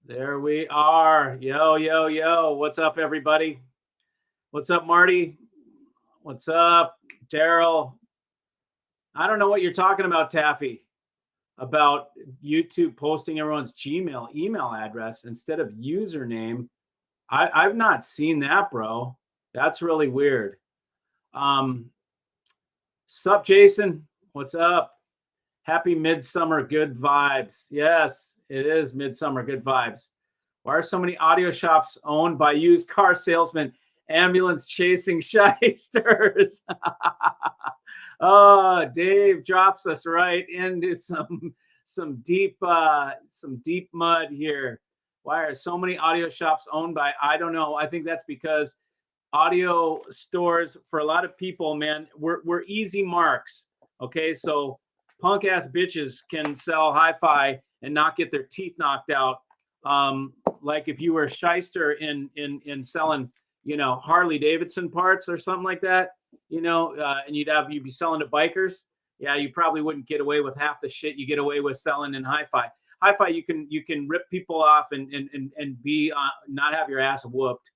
There we are. Yo, yo, yo. What's up, everybody? What's up, Marty? What's up, Daryl? I don't know what you're talking about, Taffy, about YouTube posting everyone's Gmail email address instead of username. I've not seen that, bro. That's really weird. Um, Sup, Jason? What's up? Happy midsummer good vibes. Yes, it is midsummer good vibes. Why are so many audio shops owned by used car salesmen, ambulance chasing shysters? Oh, Dave drops us right into some deep mud here. Why are so many audio shops owned by? I don't know. I think that's because audio stores for a lot of people, man, we're easy marks. Okay, so punk ass bitches can sell hi-fi and not get their teeth knocked out. Like if you were a shyster in selling, Harley Davidson parts or something like that, and you'd be selling to bikers. Yeah, you probably wouldn't get away with half the shit you get away with selling in hi-fi. Hi-fi, you can rip people off and be not have your ass whooped,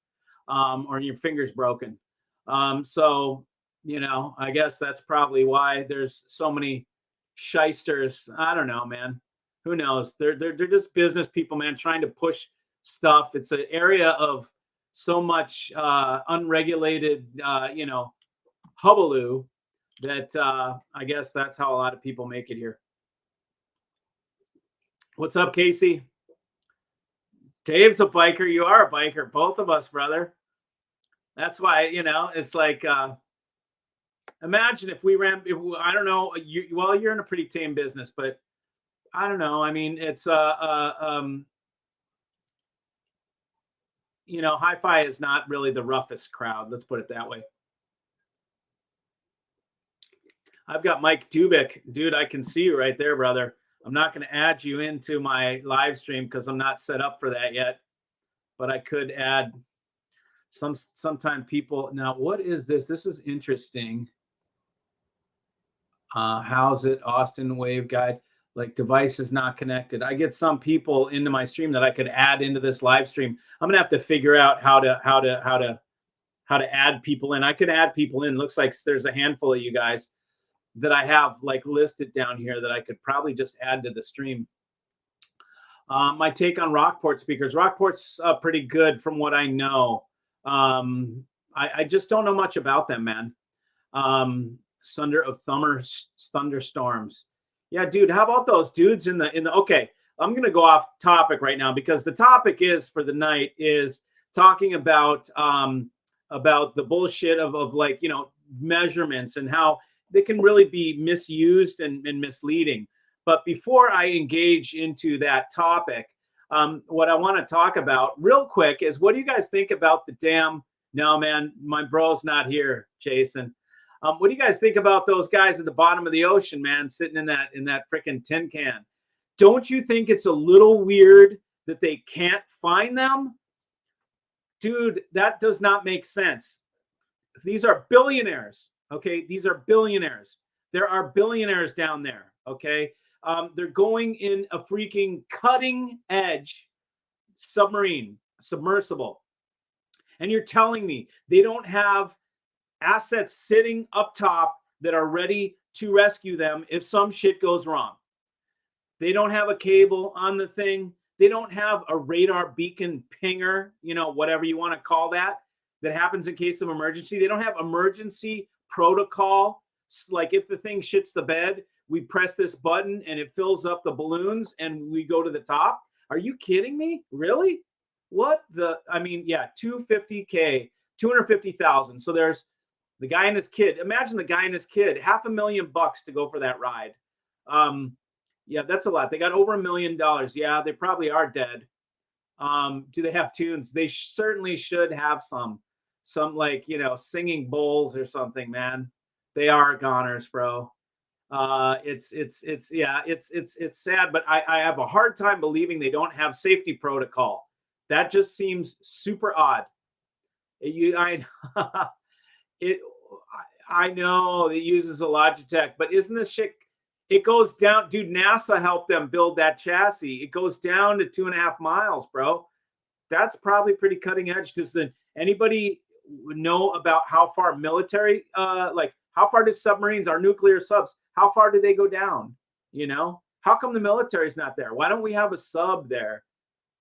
or your fingers broken. So I guess that's probably why there's so many shysters. I don't know, man. Who knows? They're just business people, man, trying to push stuff. It's an area of so much unregulated, hubaloo that I guess that's how a lot of people make it here. What's up, Casey? Dave's a biker. You are a biker. Both of us, brother. That's why, it's like, imagine if we ran, I don't know, you're in a pretty tame business, but I don't know. I mean, it's, hi-fi is not really the roughest crowd. Let's put it that way. I've got Mike Dubik. Dude, I can see you right there, brother. I'm not going to add you into my live stream because I'm not set up for that yet, but I could add sometime people. Now, what is this? This is interesting. How's it? Austin waveguide, like device is not connected. I get some people into my stream that I could add into this live stream. I'm gonna have to figure out how to add people in. I could add people in. Looks like there's a handful of you guys that I have like listed down here that I could probably just add to the stream. My take on Rockport speakers. Rockport's pretty good from what I know. I just don't know much about them, man. Sunder of thunderstorms. Yeah, dude, how about those dudes in the okay, I'm gonna go off topic right now because the topic is for the night is talking about the bullshit of like, measurements and how they can really be misused and misleading. But before I engage into that topic, what I want to talk about real quick is, what do you guys think about the damn, no man, my bro's not here, Jason. What do you guys think about those guys at the bottom of the ocean, man, sitting in that freaking tin can? Don't you think it's a little weird that they can't find them? Dude, that does not make sense. These are billionaires, okay? These are billionaires. There are billionaires down there, okay? They're going in a freaking cutting edge submersible. And you're telling me they don't have assets sitting up top that are ready to rescue them if some shit goes wrong. They don't have a cable on the thing. They don't have a radar beacon pinger, whatever you want to call that happens in case of emergency. They don't have emergency protocol. Like if the thing shits the bed, we press this button and it fills up the balloons and we go to the top. Are you kidding me? Really? What the, I mean, yeah, 250K, 250,000. So there's the guy and his kid. Imagine the guy and his kid, $500,000 to go for that ride. Yeah, that's a lot. They got over $1 million. Yeah, they probably are dead. Do they have tunes? They certainly should have some like, singing bowls or something, man. They are goners, bro. It's sad, but I have a hard time believing they don't have safety protocol. That just seems super odd. I know it uses a Logitech, but isn't this shit? It goes down, dude. NASA helped them build that chassis. It goes down to 2.5 miles, bro. That's probably pretty cutting edge. Does anybody know about how far military, like how far do submarines, our nuclear subs, how far do they go down? You know, how come the military's not there? Why don't we have a sub there?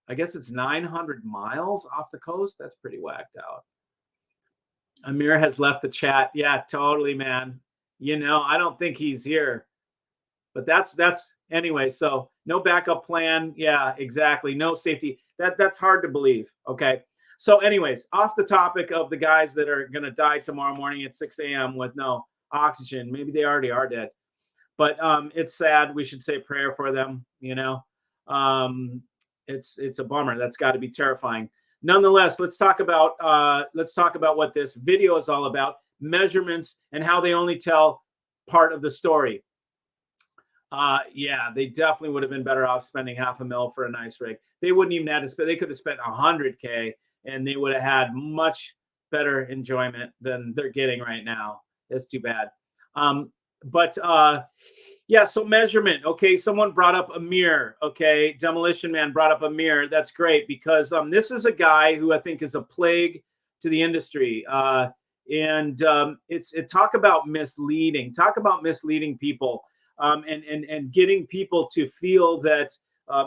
I guess it's 900 miles off the coast. That's pretty whacked out. Amir has left the chat. Yeah, totally, man. You know, I don't think he's here. But that's anyway. So no backup plan. Yeah, exactly. No safety. That's hard to believe. Okay. So, anyways, off the topic of the guys that are going to die tomorrow morning at 6 a.m. with no oxygen. Maybe they already are dead. But it's sad. We should say a prayer for them. You know, it's a bummer. That's got to be terrifying. Nonetheless, let's talk about what this video is all about: measurements and how they only tell part of the story. Yeah, they definitely would have been better off spending $500,000 for a nice rig. They wouldn't even have to spend. They could have spent $100K, and they would have had much better enjoyment than they're getting right now. It's too bad. Yeah. So measurement. Okay, someone brought up a mirror. Okay, Demolition Man brought up a mirror. That's great because this is a guy who I think is a plague to the industry. It's talk about misleading. Talk about misleading people. And getting people to feel that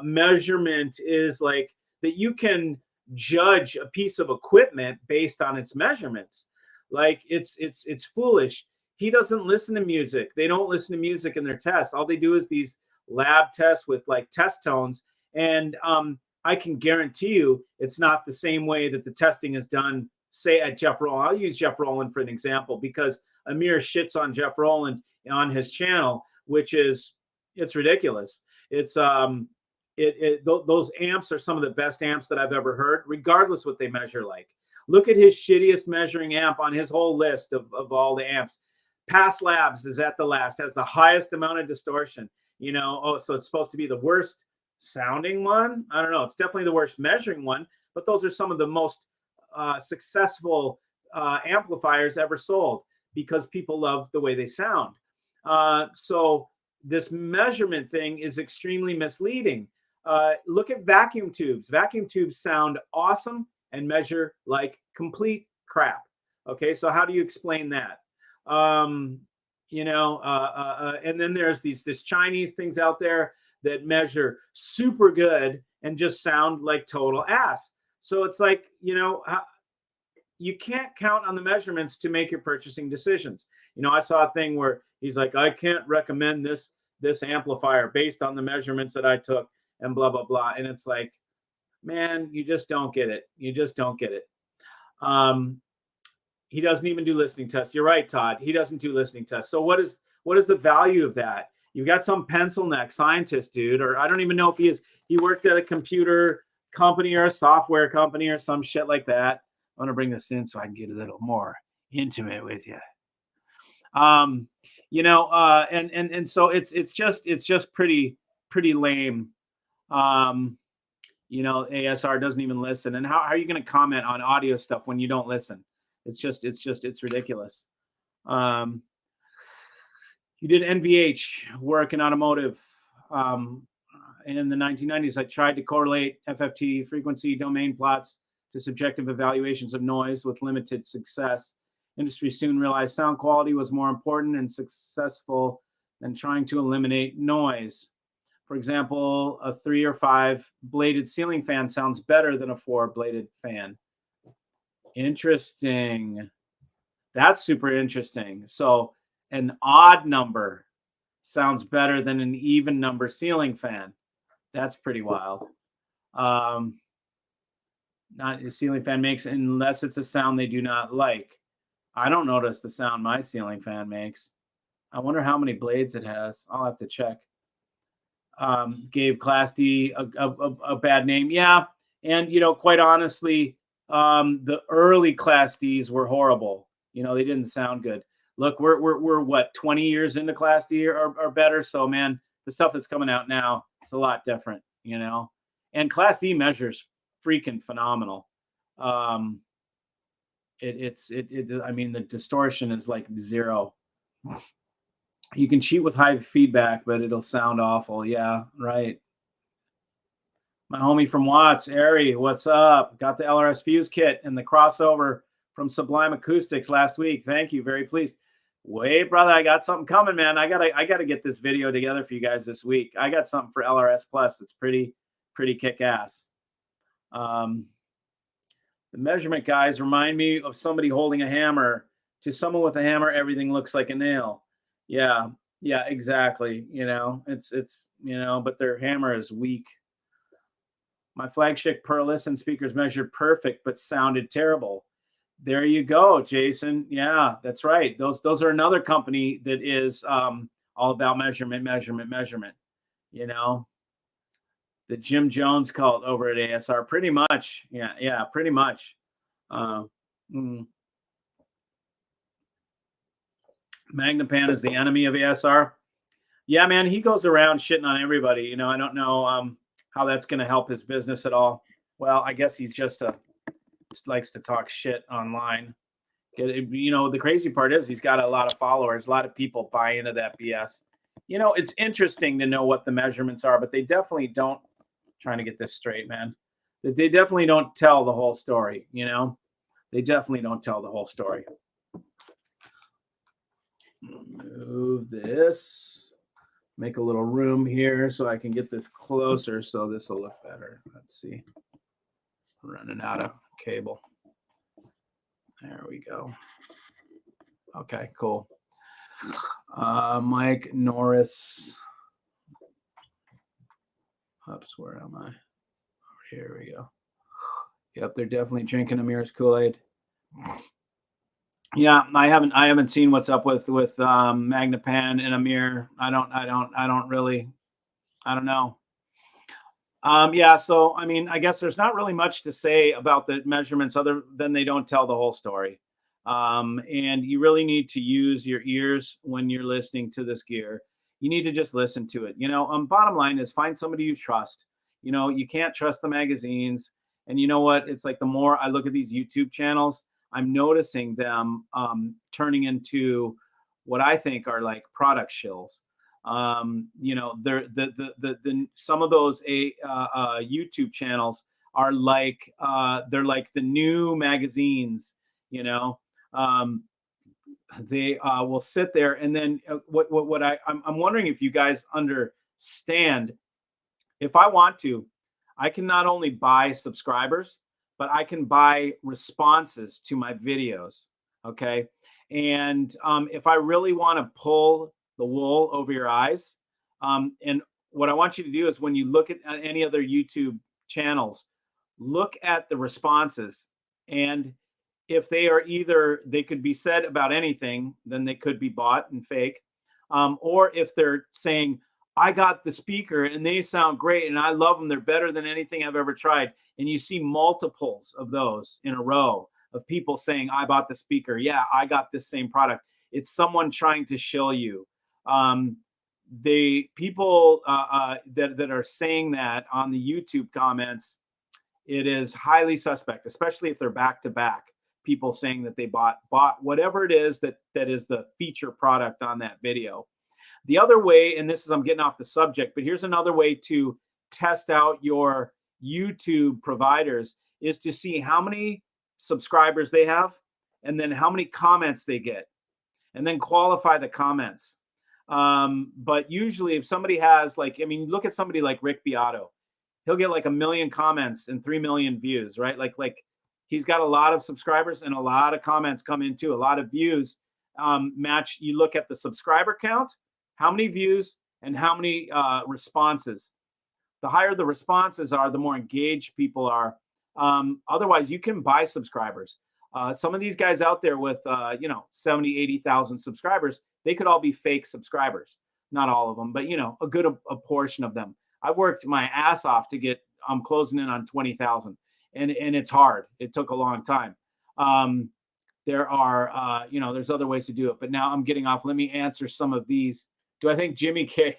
measurement is like that you can judge a piece of equipment based on its measurements. Like it's foolish. He doesn't listen to music. They don't listen to music in their tests. All they do is these lab tests with like test tones. And I can guarantee you it's not the same way that the testing is done, say at Jeff Rowland. I'll use Jeff Rowland for an example because Amir shits on Jeff Rowland on his channel, which is, it's ridiculous. It's those amps are some of the best amps that I've ever heard, regardless what they measure like. Look at his shittiest measuring amp on his whole list of all the amps. Past Labs is at the last, has the highest amount of distortion. You know, oh, so it's supposed to be the worst sounding one. I don't know. It's definitely the worst measuring one, but those are some of the most successful amplifiers ever sold because people love the way they sound. So this measurement thing is extremely misleading. Look at vacuum tubes. Vacuum tubes sound awesome and measure like complete crap. Okay, so how do you explain that? You know, and then there's this Chinese things out there that measure super good and just sound like total ass. So it's like, you know, you can't count on the measurements to make your purchasing decisions. You know, I saw a thing where he's like, I can't recommend this amplifier based on the measurements that I took and blah, blah, blah. And it's like, man, you just don't get it. You just don't get it. He doesn't even do listening tests. You're right, Todd. He doesn't do listening tests. So what is the value of that? You've got some pencil neck scientist dude, or I don't even know if he worked at a computer company or a software company or some shit like that. I want to bring this in so I can get a little more intimate with you. You know, and so it's just pretty lame. You know, ASR doesn't even listen. And how are you going to comment on audio stuff when you don't listen? It's ridiculous. You did NVH work in automotive. In the 1990s, I tried to correlate FFT frequency domain plots to subjective evaluations of noise with limited success. Industry soon realized sound quality was more important and successful than trying to eliminate noise. For example, a 3 or 5 bladed ceiling fan sounds better than a 4 bladed fan. Interesting. That's super interesting. So an odd number sounds better than an even number ceiling fan. That's pretty wild. Not a ceiling fan makes unless it's a sound they do not like. I don't notice the sound my ceiling fan makes. I wonder how many blades it has. I'll have to check. Gave Class D a bad name. Yeah. And, you know, quite honestly, the early Class Ds were horrible. You know, they didn't sound good. Look, we're what, 20 years into Class D or better. So, man, the stuff that's coming out now, it's a lot different, you know. And Class D measures freaking phenomenal. I mean, the distortion is like zero. You can cheat with high feedback, but it'll sound awful. Yeah, right. My homie from Watts, Ari, what's up? Got the LRS fuse kit and the crossover from Sublime Acoustics last week. Thank you. Very pleased. Wait, brother, I got something coming, man. I gotta get this video together for you guys this week. I got something for LRS Plus that's pretty kick ass. The measurement guys remind me of somebody holding a hammer. To someone with a hammer, everything looks like a nail. Yeah, yeah, exactly. It's but their hammer is weak. My flagship Per Listen speakers measured perfect, but sounded terrible. There you go, Jason. Yeah, that's right. Those are another company that is all about measurement, measurement, measurement. You know, the Jim Jones cult over at ASR, pretty much. Yeah, pretty much. Uh, mm. Magnapan is the enemy of ASR. Yeah, man, he goes around shitting on everybody. I don't know how that's going to help his business at all. Well, I guess he's just likes to talk shit online. The crazy part is he's got a lot of followers. A lot of people buy into that BS. It's interesting to know what the measurements are, but they definitely don't. Trying to get this straight, man. They definitely don't tell the whole story. They definitely don't tell the whole story. Move this. Make a little room here so I can get this closer so this will look better. Let's see. Running out of cable. There we go. Okay, cool. Mike Norris. Oops, where am I? Here we go. Yep, they're definitely drinking Amir's Kool-Aid. Yeah, I haven't seen what's up with Magnapan and Amir. I don't know. Yeah, so I guess there's not really much to say about the measurements other than they don't tell the whole story. And you really need to use your ears when you're listening to this gear. You need to just listen to it. Bottom line is find somebody you trust. You can't trust the magazines. And you know what? It's like the more I look at these YouTube channels, I'm noticing them turning into what I think are like product shills. They're the some of those YouTube channels are like they're like the new magazines. They will sit there and then I'm wondering if you guys understand. If I want to, I can not only buy subscribers, but I can buy responses to my videos. Okay. And if I really want to pull the wool over your eyes, and what I want you to do is when you look at any other YouTube channels, look at the responses. And if they could be said about anything, then they could be bought and fake. Or if they're saying, I got the speaker and they sound great and I love them. They're better than anything I've ever tried. And you see multiples of those in a row of people saying, I bought the speaker. Yeah, I got this same product. It's someone trying to shill you. The people that are saying that on the YouTube comments, it is highly suspect, especially if they're back to back. People saying that they bought whatever it is that is the feature product on that video. The other way, and this is I'm getting off the subject, but here's another way to test out your YouTube providers is to see how many subscribers they have and then how many comments they get and then qualify the comments. But usually if somebody has look at somebody like Rick Beato. He'll get like 1 million comments and 3 million views, right? Like he's got a lot of subscribers and a lot of comments come in too, a lot of views. Match, you look at the subscriber count, how many views and how many responses. The higher the responses are, the more engaged people are. Otherwise, you can buy subscribers. Some of these guys out there with 70, 80,000 subscribers, they could all be fake subscribers. Not all of them, but a good a portion of them. I've worked my ass off to get. I'm closing in on 20,000, and it's hard. It took a long time. There are there's other ways to do it, but now I'm getting off. Let me answer some of these. Do I think Jimmy K?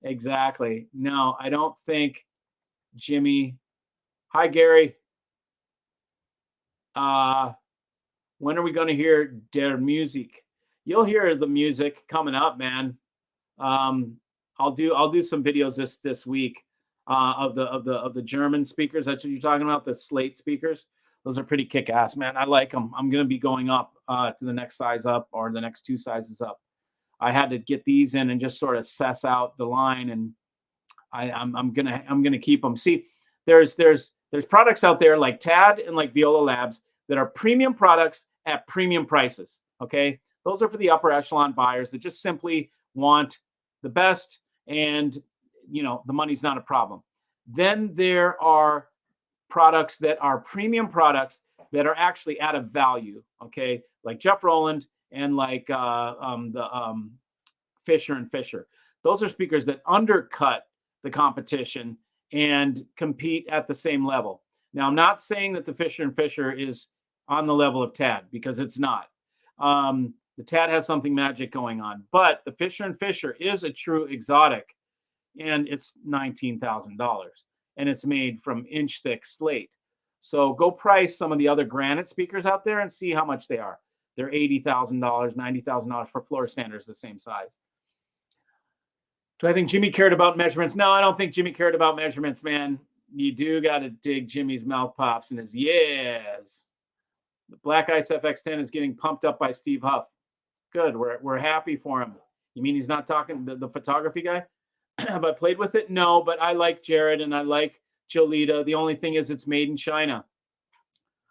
Exactly. No, I don't think Jimmy. Hi, Gary. When are we going to hear their music? You'll hear the music coming up, man. Um, I'll do some videos this week of the German speakers. That's what you're talking about, the Slate speakers. Those are pretty kick ass, man. I like them. I'm gonna be going up to the next size up, or the next two sizes up. I had to get these in and just sort of suss out the line, and I'm gonna keep them. See, there's products out there like Tad and like Viola Labs that are premium products at premium prices. Okay, those are for the upper echelon buyers that just simply want the best, and the money's not a problem. Then there are products that are premium products that are actually at a value. Okay, like Jeff Rowland and like the Fisher and Fisher. Those are speakers that undercut the competition and compete at the same level. Now, I'm not saying that the Fisher and Fisher is on the level of Tad, because it's not. The Tad has something magic going on, but the Fisher and Fisher is a true exotic, and it's $19,000, and it's made from inch thick slate. So go price some of the other granite speakers out there and see how much they are. They're $80,000, $90,000 for floor standers the same size. Do I think Jimmy cared about measurements? No, I don't think Jimmy cared about measurements, man. You do got to dig Jimmy's mouth pops and his yes. The Black Ice FX10 is getting pumped up by Steve Huff. Good. We're happy for him. You mean he's not talking the photography guy? Have I played with it? No, but I like Jared and I like Jolita. The only thing is it's made in China.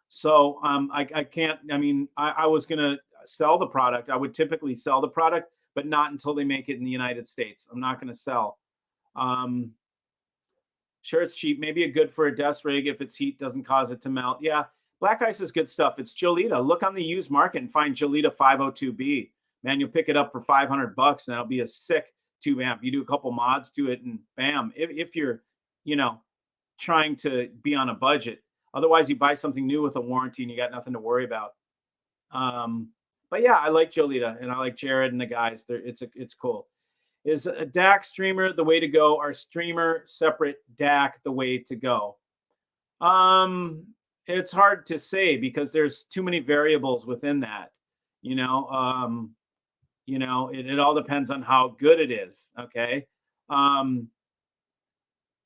So I can't, I was going to sell the product. I would typically sell the product, but not until they make it in the United States. I'm not going to sell. Sure, it's cheap. Maybe a good for a desk rig if its heat doesn't cause it to melt. Yeah, Black Ice is good stuff. It's Jolita. Look on the used market and find Jolita 502B. Man, you'll pick it up for $500 and that'll be a sick tube amp. You do a couple mods to it and bam. If you're, trying to be on a budget. Otherwise, you buy something new with a warranty and you got nothing to worry about. But yeah, I like Jolita and I like Jared and the guys. It's cool. Is a DAC streamer the way to go? Are streamer separate DAC the way to go? It's hard to say because there's too many variables within that. It all depends on how good it is. Okay. And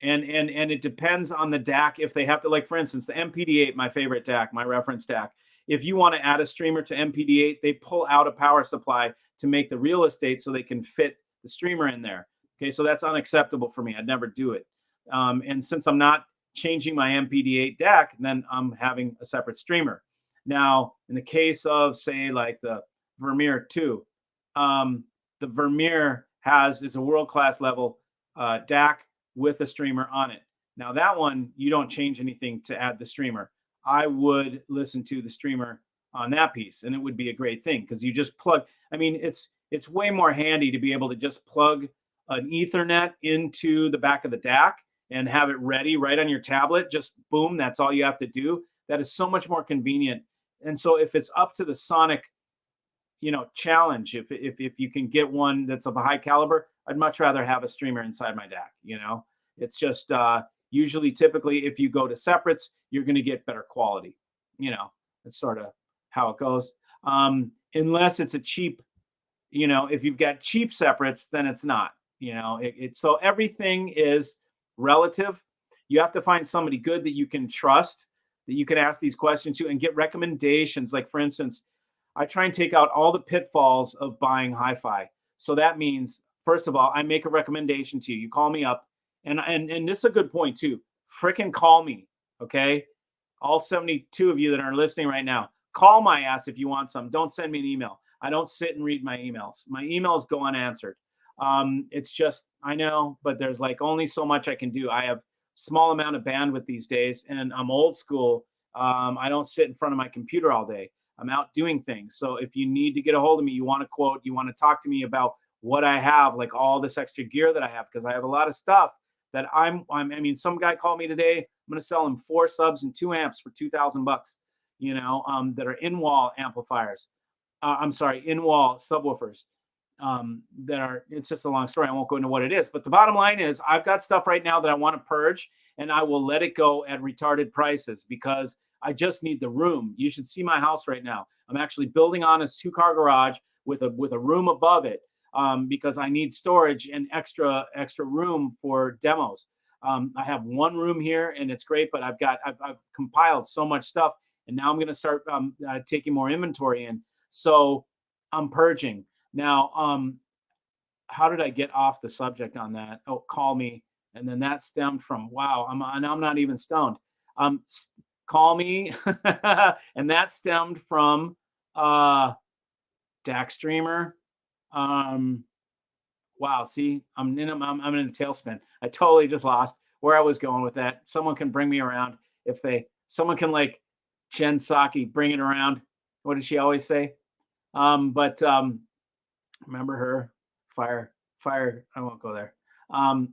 it depends on the DAC if they have to, like, for instance, the MPD8, my favorite DAC, my reference DAC. If you want to add a streamer to MPD8, they pull out a power supply to make the real estate so they can fit the streamer in there. Okay, so that's unacceptable for me. I'd never do it. And since I'm not changing my MPD8 DAC, then I'm having a separate streamer. Now, in the case of, say, like the Vermeer 2, the Vermeer is a world-class level DAC with a streamer on it. Now that one, you don't change anything to add the streamer. I would listen to the streamer on that piece, and it would be a great thing because you just plug. It's way more handy to be able to just plug an Ethernet into the back of the DAC and have it ready right on your tablet. Just boom, that's all you have to do. That is so much more convenient. And so if it's up to the Sonic, challenge, if you can get one that's of a high caliber, I'd much rather have a streamer inside my DAC. It's just usually, typically, if you go to separates, you're going to get better quality. That's sort of how it goes. Unless it's a cheap, if you've got cheap separates, then it's not. So everything is relative. You have to find somebody good that you can trust, that you can ask these questions to and get recommendations. Like, for instance, I try and take out all the pitfalls of buying hi-fi. So that means, first of all, I make a recommendation to you. You call me up, and this is a good point too. Frickin' call me, okay? All 72 of you that are listening right now, call my ass if you want some. Don't send me an email. I don't sit and read my emails. My emails go unanswered. It's just, I know, but there's like only so much I can do. I have small amount of bandwidth these days, and I'm old school. I don't sit in front of my computer all day. I'm out doing things. So if you need to get a hold of me, you want to quote, you want to talk to me about what I have, like all this extra gear that I have, because I have a lot of stuff that some guy called me today. I'm going to sell him 4 subs and 2 amps for $2,000, that are in-wall amplifiers. In-wall subwoofers. It's just a long story. I won't go into what it is, but the bottom line is I've got stuff right now that I want to purge, and I will let it go at retarded prices because I just need the room. You should see my house right now. I'm actually building on a 2-car garage with a room above it, because I need storage and extra room for demos. I have one room here and it's great, but I've compiled so much stuff, and now I'm going to start taking more inventory in. So I'm purging now. How did I get off the subject on that? Oh, call me. And then that stemmed from, wow, I'm not even stoned. Call me. And that stemmed from DAC streamer. Wow, see, I'm in a tailspin. I totally just lost where I was going with that. Someone can bring me around someone can, like Jen Psaki, bring it around. What did she always say? But remember her? Fire. I won't go there.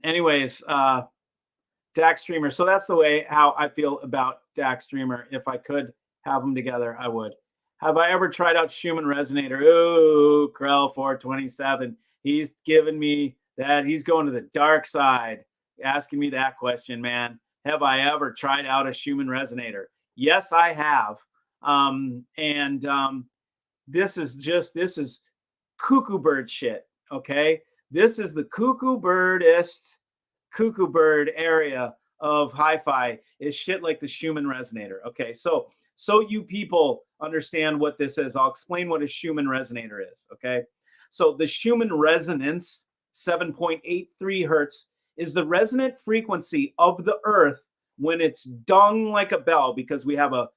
Anyways, DAC streamer. So that's the way how I feel about DAC streamer. If I could have them together, I would. Have I ever tried out Schumann resonator? Ooh, Krell 427. He's giving me that. He's going to the dark side, asking me that question, man. Have I ever tried out a Schumann resonator? Yes, I have. This is cuckoo bird shit. Okay. This is the cuckoo bird area of hi-fi, is shit like the Schumann resonator. Okay. So you people understand what this is. I'll explain what a Schumann resonator is. Okay. So the Schumann resonance, 7.83 hertz, is the resonant frequency of the earth when it's dung like a bell, because we have a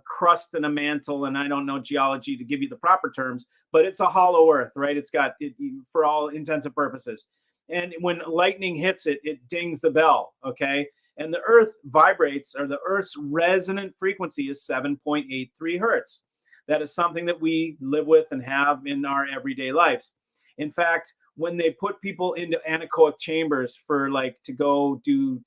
crust and a mantle, and I don't know geology to give you the proper terms, but it's a hollow earth, right? It's got it for all intents and purposes. And when lightning hits it, it dings the bell, okay? And the earth vibrates, or the earth's resonant frequency is 7.83 hertz. That is something that we live with and have in our everyday lives. In fact, when they put people into anechoic chambers for to go do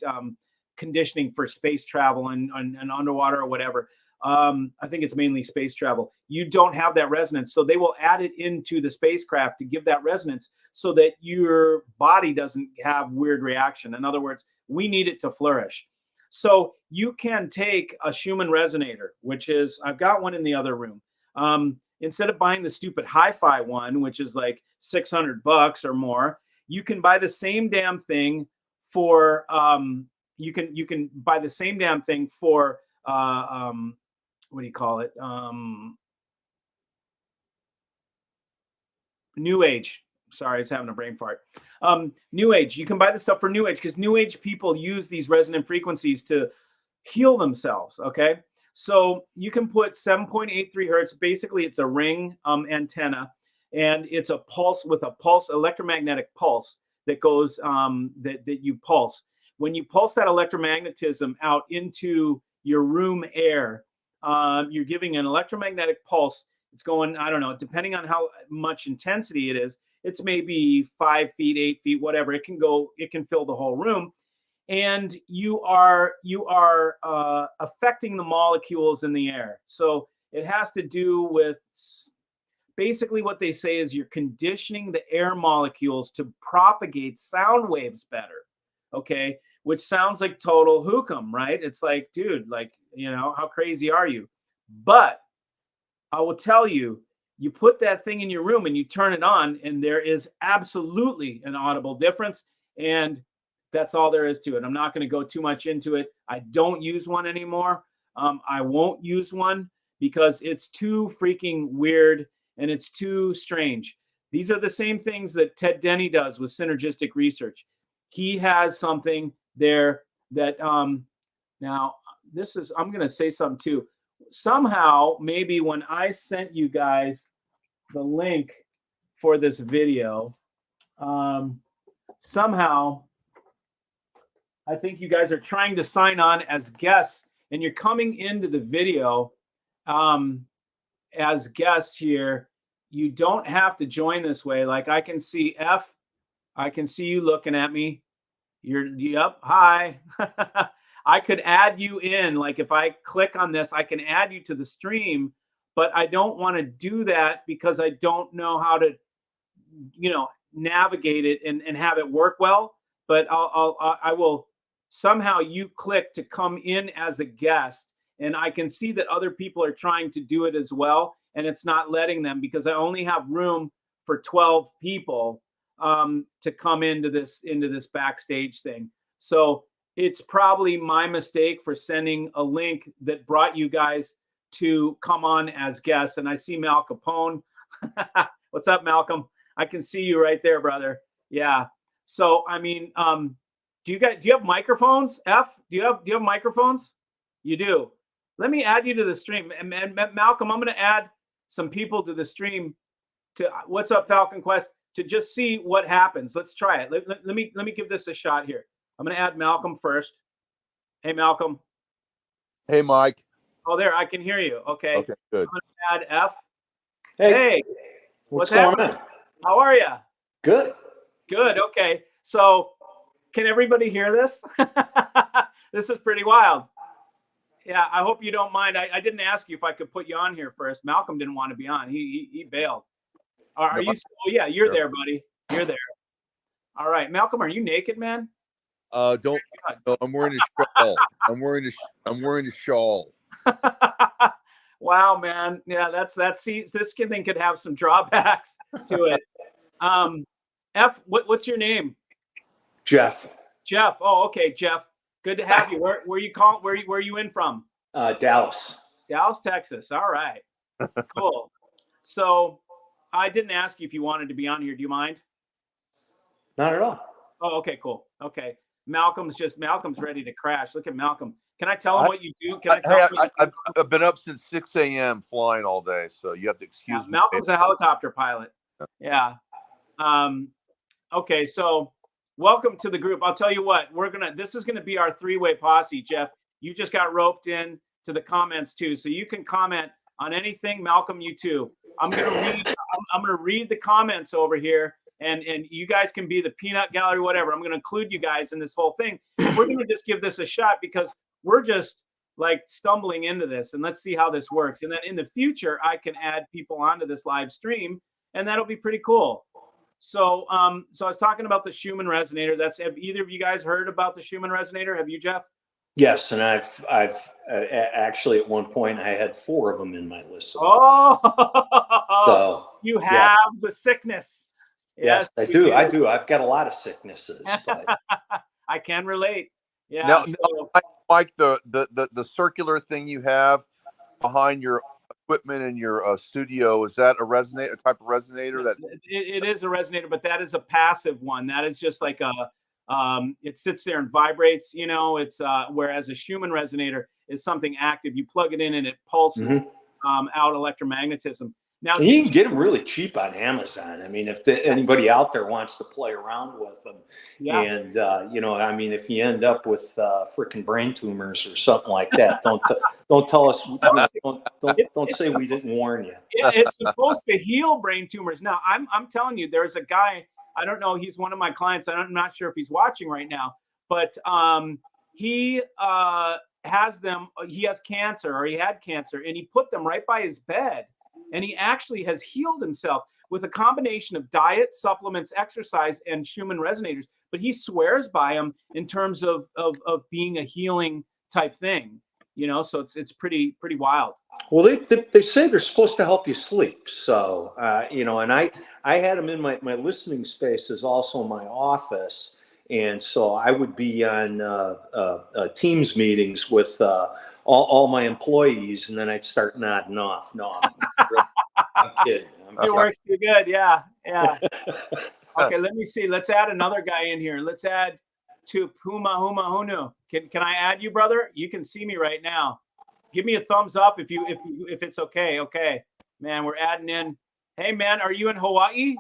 conditioning for space travel and underwater or whatever, I think it's mainly space travel, you don't have that resonance. So they will add it into the spacecraft to give that resonance so that your body doesn't have weird reaction. In other words, we need it to flourish. So you can take a Schumann resonator, which is, I've got one in the other room. Instead of buying the stupid hi-fi one, which is like $600 or more, you can buy the same damn thing for you can buy the same damn thing for what do you call it? New Age. Sorry, I was having a brain fart. New Age. You can buy the stuff for New Age, because New Age people use these resonant frequencies to heal themselves. Okay. So you can put 7.83 hertz. Basically, it's a ring antenna, and it's a pulse with a pulse, electromagnetic pulse that goes that you pulse. When you pulse that electromagnetism out into your room air, you're giving an electromagnetic pulse. It's going, I don't know, depending on how much intensity it is, it's maybe 5 feet, 8 feet, whatever. It can go, it can fill the whole room. And you are affecting the molecules in the air. So it has to do with, basically what they say is you're conditioning the air molecules to propagate sound waves better. Okay. Which sounds like total hook'em, right? It's like, dude, how crazy are you? But I will tell you, you put that thing in your room and you turn it on, and there is absolutely an audible difference. And that's all there is to it. I'm not going to go too much into it. I don't use one anymore. I won't use one because it's too freaking weird and it's too strange. These are the same things that Ted Denny does with synergistic research. He has something there that now this is, I'm going to say something too. Somehow, maybe when I sent you guys the link for this video, somehow I think you guys are trying to sign on as guests, and you're coming into the video as guests here. You don't have to join this way. Like I can see F, I can see you looking at me. Yep, hi. I could add you in. Like if I click on this, I can add you to the stream, but I don't want to do that because I don't know how to, navigate it and have it work well. But I will somehow, you click to come in as a guest, and I can see that other people are trying to do it as well, and it's not letting them because I only have room for 12 people to come into this backstage thing. So it's probably my mistake for sending a link that brought you guys to come on as guests. And I see Mal Capone. What's up, Malcolm? I can see you right there, brother. Yeah. So I mean, do you have microphones? F, do you have microphones? You do. Let me add you to the stream. And Malcolm, I'm going to add some people to the stream to what's up, Falcon Quest, to just see what happens. Let's try it. Let me give this a shot here. I'm going to add Malcolm first. Hey, Malcolm. Hey, Mike. Oh, there, I can hear you. Okay. Okay, good. I'm going to add F. Hey, what's going on? How are you? Good. Good. Okay. So can everybody hear this? This is pretty wild. Yeah, I hope you don't mind. I didn't ask you if I could put you on here first. Malcolm didn't want to be on. He bailed. Are you? Oh yeah, you're there, buddy. You're there. All right, Malcolm, are you naked, man? Don't. No, I'm wearing a shawl. I'm wearing a shawl. Wow, man. Yeah, that's this thing could have some drawbacks to it. F, what's your name? Jeff. Jeff. Oh, okay, Jeff. Good to have you. Where are you in from? Dallas. Dallas, Texas. All right. Cool. So I didn't ask you if you wanted to be on here. Do you mind? Not at all. Oh, okay, cool. Okay. Malcolm's ready to crash. Look at Malcolm. Can I tell him what you do? Can I tell him? I've been up since 6 a.m. flying all day, so you have to excuse me. Malcolm's a helicopter pilot. Yeah. Okay, so welcome to the group. I'll tell you what, this is gonna be our three-way posse, Jeff. You just got roped in to the comments too, so you can comment on anything. Malcolm, you too. I'm gonna read the comments over here, and you guys can be the peanut gallery, whatever. I'm gonna include you guys in this whole thing. We're gonna just give this a shot because we're just like stumbling into this, and let's see how this works. And then in the future, I can add people onto this live stream, and that'll be pretty cool. So, so I was talking about the Schumann resonator. Have either of you guys heard about the Schumann resonator? Have you, Jeff? Yes, and I've actually at one point I had 4 of them in my list. Oh, so you have the sickness. Yes, I do. I've got a lot of sicknesses, but I can relate. Yeah. Now, Mike, the circular thing you have behind your equipment in your studio, is that a type of resonator? That it is a resonator, but that is a passive one. That is just like it sits there and vibrates. You know, it's whereas a Schumann resonator is something active. You plug it in and it pulses out electromagnetism. Now you can get them really cheap on Amazon. I mean, if anybody out there wants to play around with them, and I mean, if you end up with freaking brain tumors or something like that, don't tell us. Don't say we didn't warn you. It's supposed to heal brain tumors. Now, I'm telling you, there's a guy. I don't know. He's one of my clients. I'm not sure if he's watching right now, but he has them. He has cancer, or he had cancer, and he put them right by his bed. And he actually has healed himself with a combination of diet, supplements, exercise, and Schumann resonators. But he swears by them in terms of being a healing type thing, you know. So it's pretty wild. Well, they say they're supposed to help you sleep. So and I had them in my listening space is also my office. And so I would be on Teams meetings with all my employees, and then I'd start nodding off. No, I'm kidding. It works too good. Yeah. Okay, let me see. Let's add another guy in here. Let's add to Puma Hunu. Can I add you, brother? You can see me right now. Give me a thumbs up if it's okay. Okay, man, we're adding in. Hey, man, are you in Hawaii?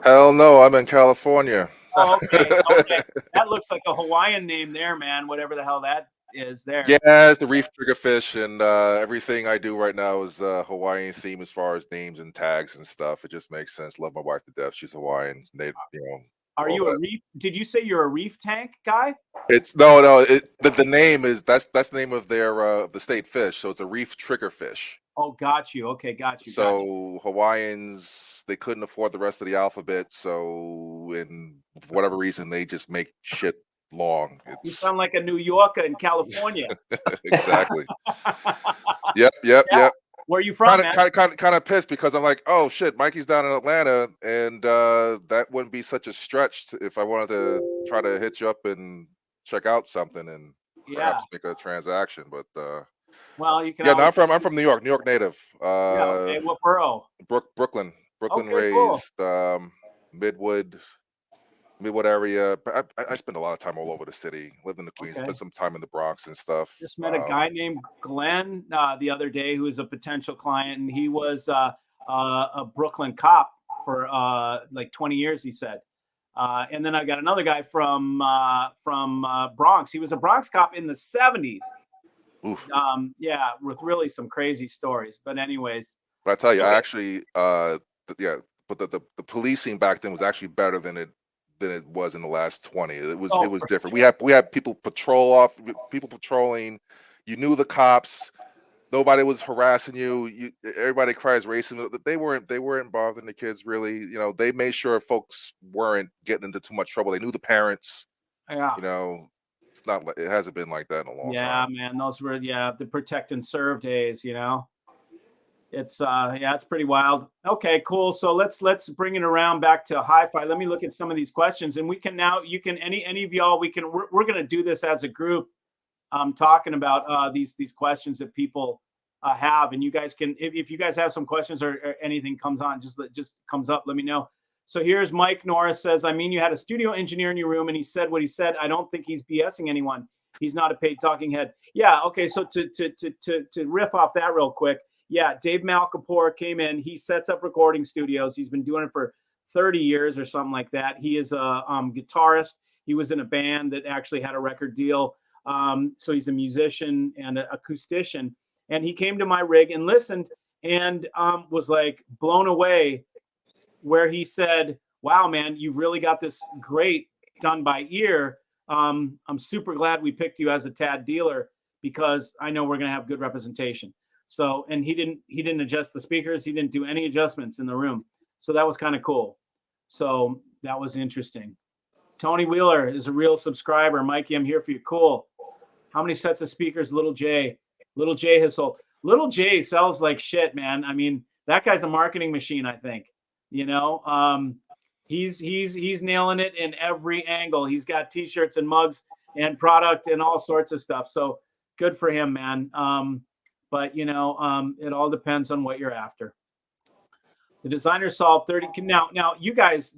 Hell no, I'm in California. Oh, okay. That looks like a Hawaiian name there, man. Whatever the hell that is there. Yeah, it's the reef triggerfish, and everything I do right now is Hawaiian theme as far as names and tags and stuff. It just makes sense. Love my wife to death. She's Hawaiian. Are you a reef? Did you say you're a reef tank guy? It's no. The name is that's the name of their the state fish. So it's a reef triggerfish. Oh, got you. Okay, got you. So Hawaiians, they couldn't afford the rest of the alphabet, so for whatever reason they just make shit long. You sound like a New Yorker in California. Exactly. Yep. Where are you from, man? Kind of pissed because I'm like, oh shit, Mikey's down in Atlanta, and that wouldn't be such a stretch if I wanted to try to hit you up and check out something and perhaps make a transaction. But well, you can. yeah, no, I'm from New York native. Yeah. Okay. What borough? Brooklyn Okay, raised, Midwood area. But I spend a lot of time all over the city. Lived in the Queens, spent some time in the Bronx and stuff. Just met a guy named Glenn the other day who is a potential client, and he was a Brooklyn cop for like 20 years, he said. And then I got another guy from Bronx. He was a Bronx cop in the 70s. Oof. Yeah, with really some crazy stories. But anyways. But I tell you, I actually, yeah, but the policing back then was actually better than it was in the last 20. It was different. Sure. We had people patrolling. You knew the cops. Nobody was harassing you. Everybody cries racing. They weren't bothering the kids really. You know, they made sure folks weren't getting into too much trouble. They knew the parents. Yeah. You know, it's not like it hasn't been like that in a long time. Yeah, man, those were the protect and serve days. You know, it's it's pretty wild. Okay, cool. So let's bring it around back to hi-fi. Let me look at some of these questions, and we can now. You can any of y'all. We're gonna do this as a group. Talking about these questions that people have, and you guys can, if you guys have some questions or anything comes on, just comes up, let me know. So here's Mike Norris says, I mean, you had a studio engineer in your room and he said what he said. I don't think he's BSing anyone. He's not a paid talking head. Yeah. Okay. So to riff off that real quick. Yeah. Dave Malkapor came in, he sets up recording studios. He's been doing it for 30 years or something like that. He is a guitarist. He was in a band that actually had a record deal. So he's a musician and an acoustician, and he came to my rig and listened and was like blown away, where he said, wow, man, you've really got this great done by ear. I'm super glad we picked you as a TAD dealer because I know we're going to have good representation. So, and he didn't adjust the speakers. He didn't do any adjustments in the room. So that was kind of cool. So that was interesting. Tony Wheeler is a real subscriber. Mikey, I'm here for you. Cool. How many sets of speakers Little J has sold? Little J sells like shit, man. I mean, that guy's a marketing machine, I think. You know, he's nailing it in every angle. He's got t-shirts and mugs and product and all sorts of stuff. So good for him, man. But you know, it all depends on what you're after. The designer solved 30. Now you guys,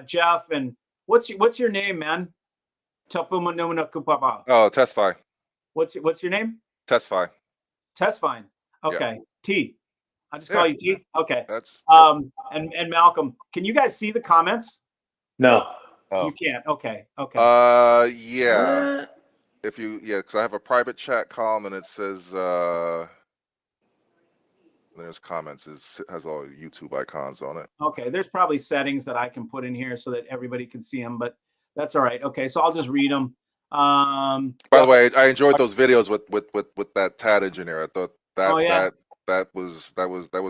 Jeff, and what's your name, man? Oh, Testify. What's your name? Testify. Testify. Okay. Yeah. T. I'll just call you T. Okay. That's and Malcolm, can you guys see the comments? No. Oh. You can't. Okay. Yeah. If you because I have a private chat column and it says there's comments. It has all YouTube icons on it. Okay. There's probably settings that I can put in here so that everybody can see them, but that's all right. Okay. So I'll just read them. By the way, I enjoyed those videos with that TAD engineer. I thought that was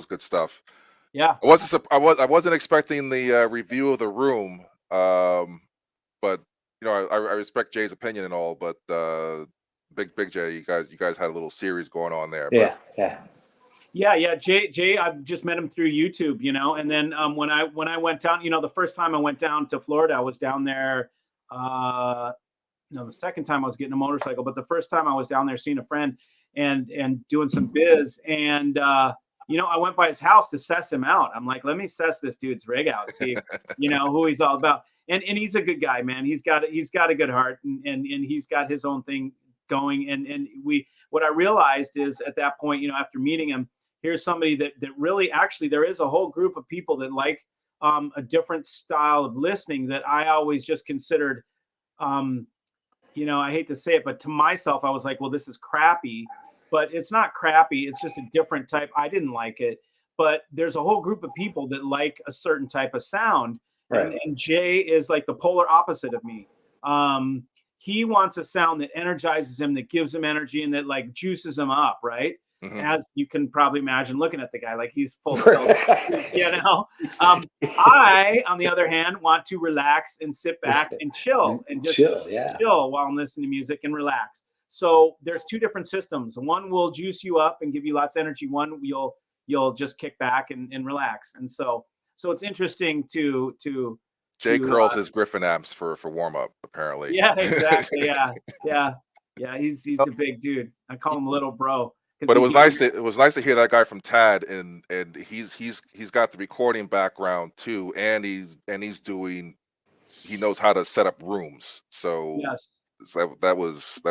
good stuff. Yeah. I wasn't expecting the review of the room, but you know I respect Jay's opinion and all, but Big Jay, you guys had a little series going on there. Yeah, but. Yeah. Jay, I just met him through YouTube, you know, and then when I went down, you know, the first time I went down to Florida, I was down there. The second time I was getting a motorcycle, but the first time I was down there seeing a friend and doing some biz, and you know, I went by his house to suss him out. I'm like, let me suss this dude's rig out, see you know who he's all about. And he's a good guy, man. He's got a good heart, and he's got his own thing going. And what I realized is at that point, you know, after meeting him, here's somebody that really actually there is a whole group of people that like a different style of listening that I always just considered. You know, I hate to say it, but to myself, I was like, well, this is crappy, but it's not crappy. It's just a different type. I didn't like it, but there's a whole group of people that like a certain type of sound. Right. And Jay is like the polar opposite of me. He wants a sound that energizes him, that gives him energy, and that like juices him up. Right. Mm-hmm. As you can probably imagine looking at the guy, like he's full of you know. I, on the other hand, want to relax and sit back and chill and just chill while I'm listening to music and relax. So there's two different systems. One will juice you up and give you lots of energy. One you'll just kick back and relax. And so it's interesting Jay to curls his Griffin amps for warm up, apparently. yeah, exactly. Yeah. He's a big dude. I call him little bro. But it was nice. It was nice to hear that guy from Tad, and he's got the recording background too, and he's doing. He knows how to set up rooms. So Yes. that was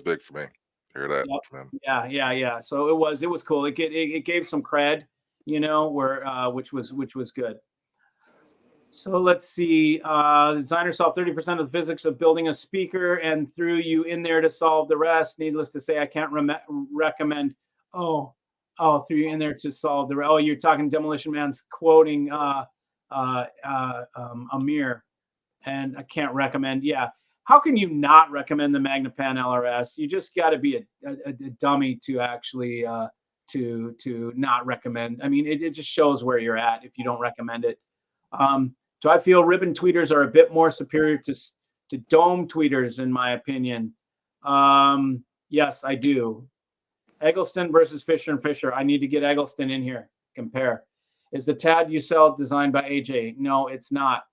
big for me. Hear that Yep. from him. Yeah. So it was cool. It gave some cred, where which was good. So let's see. Designers solved 30% of the physics of building a speaker and threw you in there to solve the rest. Needless to say, I can't recommend. Threw you in there to solve the. Oh, you're talking Demolition Man's quoting Amir, and I can't recommend. Yeah, how can you not recommend the MagnaPan LRS? You just got to be a dummy to actually to not recommend. I mean, it just shows where you're at if you don't recommend it. Do I feel ribbon tweeters are a bit more superior to dome tweeters, in my opinion? Yes, I do. Eggleston versus Fisher and Fisher. I need to get Eggleston in here. Compare. Is the Tad you sell designed by AJ? No, it's not.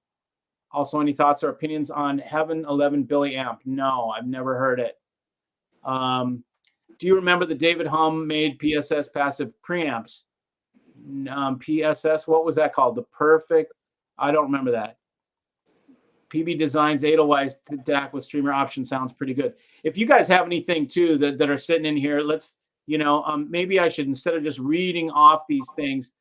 Also, any thoughts or opinions on Heaven 11 Billy amp? No, I've never heard it. Do you remember the David Hum made PSS passive preamps? PSS, what was that called? The Perfect. I don't remember that. PB Designs Edelweiss DAC with streamer option sounds pretty good. If you guys have anything too that are sitting in here, let's, maybe I should, instead of just reading off these things,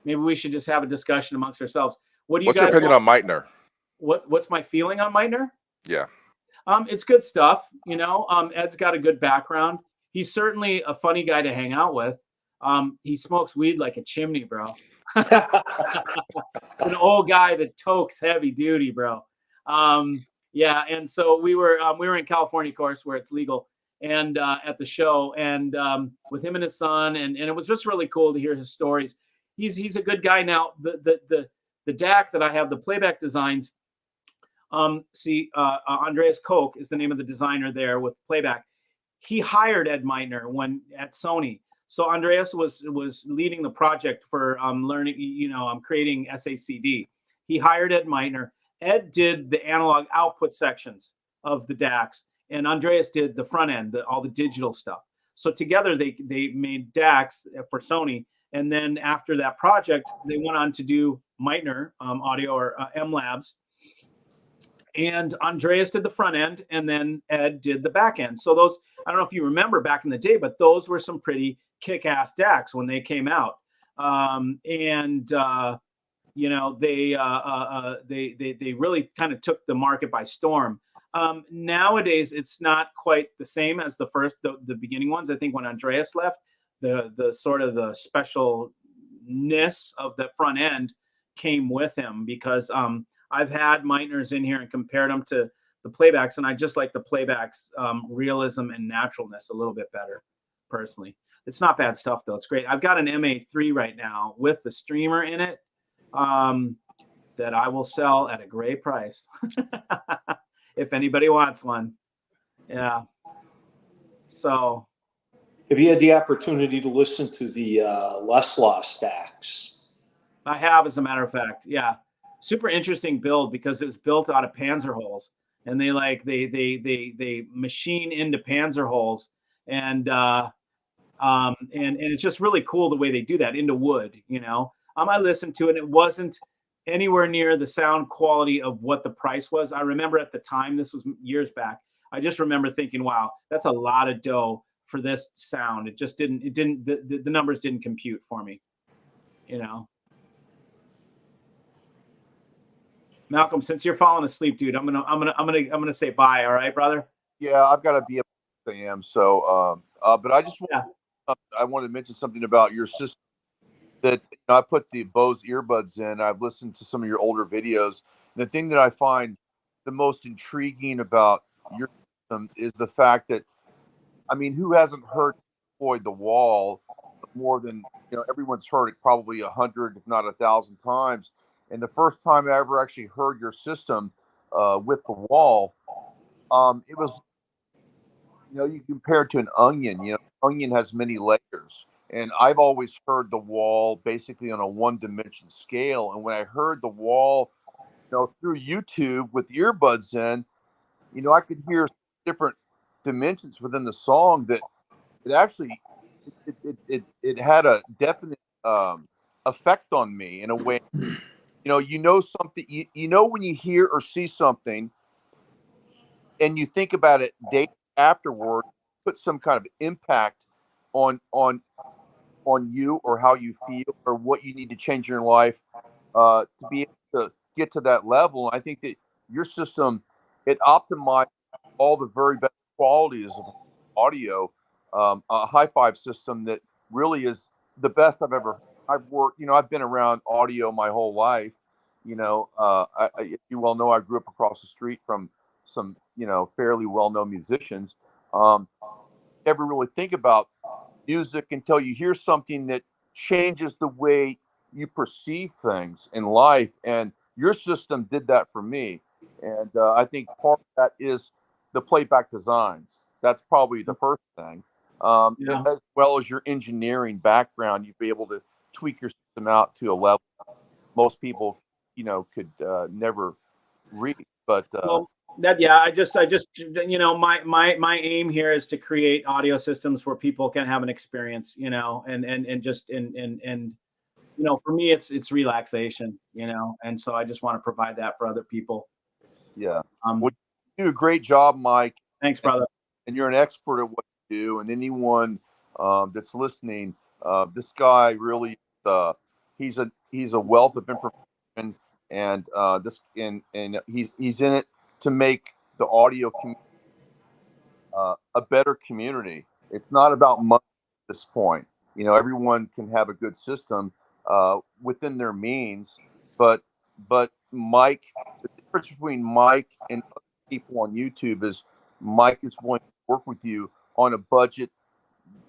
maybe we should just have a discussion amongst ourselves. What do you What's guys your opinion on Meitner? What's my feeling on Meitner? Yeah. It's good stuff. Ed's got a good background. He's certainly a funny guy to hang out with. He smokes weed like a chimney, bro. An old guy that tokes heavy duty, bro. Yeah. And so we were in California, of course, where it's legal, and at the show, and with him and his son, and it was just really cool to hear his stories. He's a good guy. Now the DAC that I have, the playback designs. Andreas Koch is the name of the designer there with playback. He hired Ed Meitner when at Sony. So Andreas was leading the project for learning, creating SACD. He hired Ed Meitner. Ed did the analog output sections of the DACs, and Andreas did the front end, all the digital stuff. So together they made DACs for Sony, and then after that project, they went on to do Meitner Audio or M Labs. And Andreas did the front end, and then Ed did the back end. So those, I don't know if you remember back in the day, but those were some pretty kick-ass DACs when they came out. They really kind of took the market by storm. Nowadays, it's not quite the same as the beginning ones. I think when Andreas left, the sort of the specialness of the front end came with him, because I've had Meitners in here and compared them to the playbacks, and I just like the playbacks realism and naturalness a little bit better, personally. It's not bad stuff, though. It's great. I've got an MA3 right now with the streamer in it that I will sell at a great price if anybody wants one. Yeah. So. Have you had the opportunity to listen to the Leslaw stacks? I have, as a matter of fact. Yeah. Super interesting build, because it was built out of Panzer holes, and they machine into Panzer holes, and it's just really cool the way they do that into wood. I listened to it, and it wasn't anywhere near the sound quality of what the price was. I remember at the time, this was years back, I just remember thinking, wow, that's a lot of dough for this sound. The numbers didn't compute for me, Malcolm, since you're falling asleep, dude, I'm gonna say bye. All right, brother. Yeah, I've got to be up at 6 a.m. So, but I just I wanted to mention something about your system. That I put the Bose earbuds in. I've listened to some of your older videos. And the thing that I find the most intriguing about your system is the fact that, I mean, who hasn't heard Deploy the Wall more than everyone's heard it probably 100, if not 1,000 times. And the first time I ever actually heard your system, with the wall. It was, you compare it to an onion. Onion has many layers, and I've always heard the wall basically on a one-dimension scale. And when I heard the wall, through YouTube with earbuds in, I could hear different dimensions within the song that it actually it had a definite effect on me in a way. Something, when you hear or see something and you think about it days afterward, put some kind of impact on you or how you feel or what you need to change in your life to be able to get to that level. And I think that your system, it optimizes all the very best qualities of audio, a high five system that really is the best I've ever. I've worked, I've been around audio my whole life. If you well know, I grew up across the street from some, fairly well-known musicians. Never really think about music until you hear something that changes the way you perceive things in life. And your system did that for me. And I think part of that is the playback designs. That's probably the first thing. As well as your engineering background, you'd be able to tweak your system out to a level most people, could never reach. But I just my aim here is to create audio systems where people can have an experience, and for me it's relaxation, and so I just want to provide that for other people. Yeah. Well, you do a great job, Mike. Thanks, brother. And you're an expert at what you do. And anyone that's listening, this guy really, he's a wealth of information, and he's in it to make the audio community a better community. It's not about money at this point. Everyone can have a good system within their means, but Mike, the difference between Mike and other people on YouTube is Mike is willing to work with you on a budget.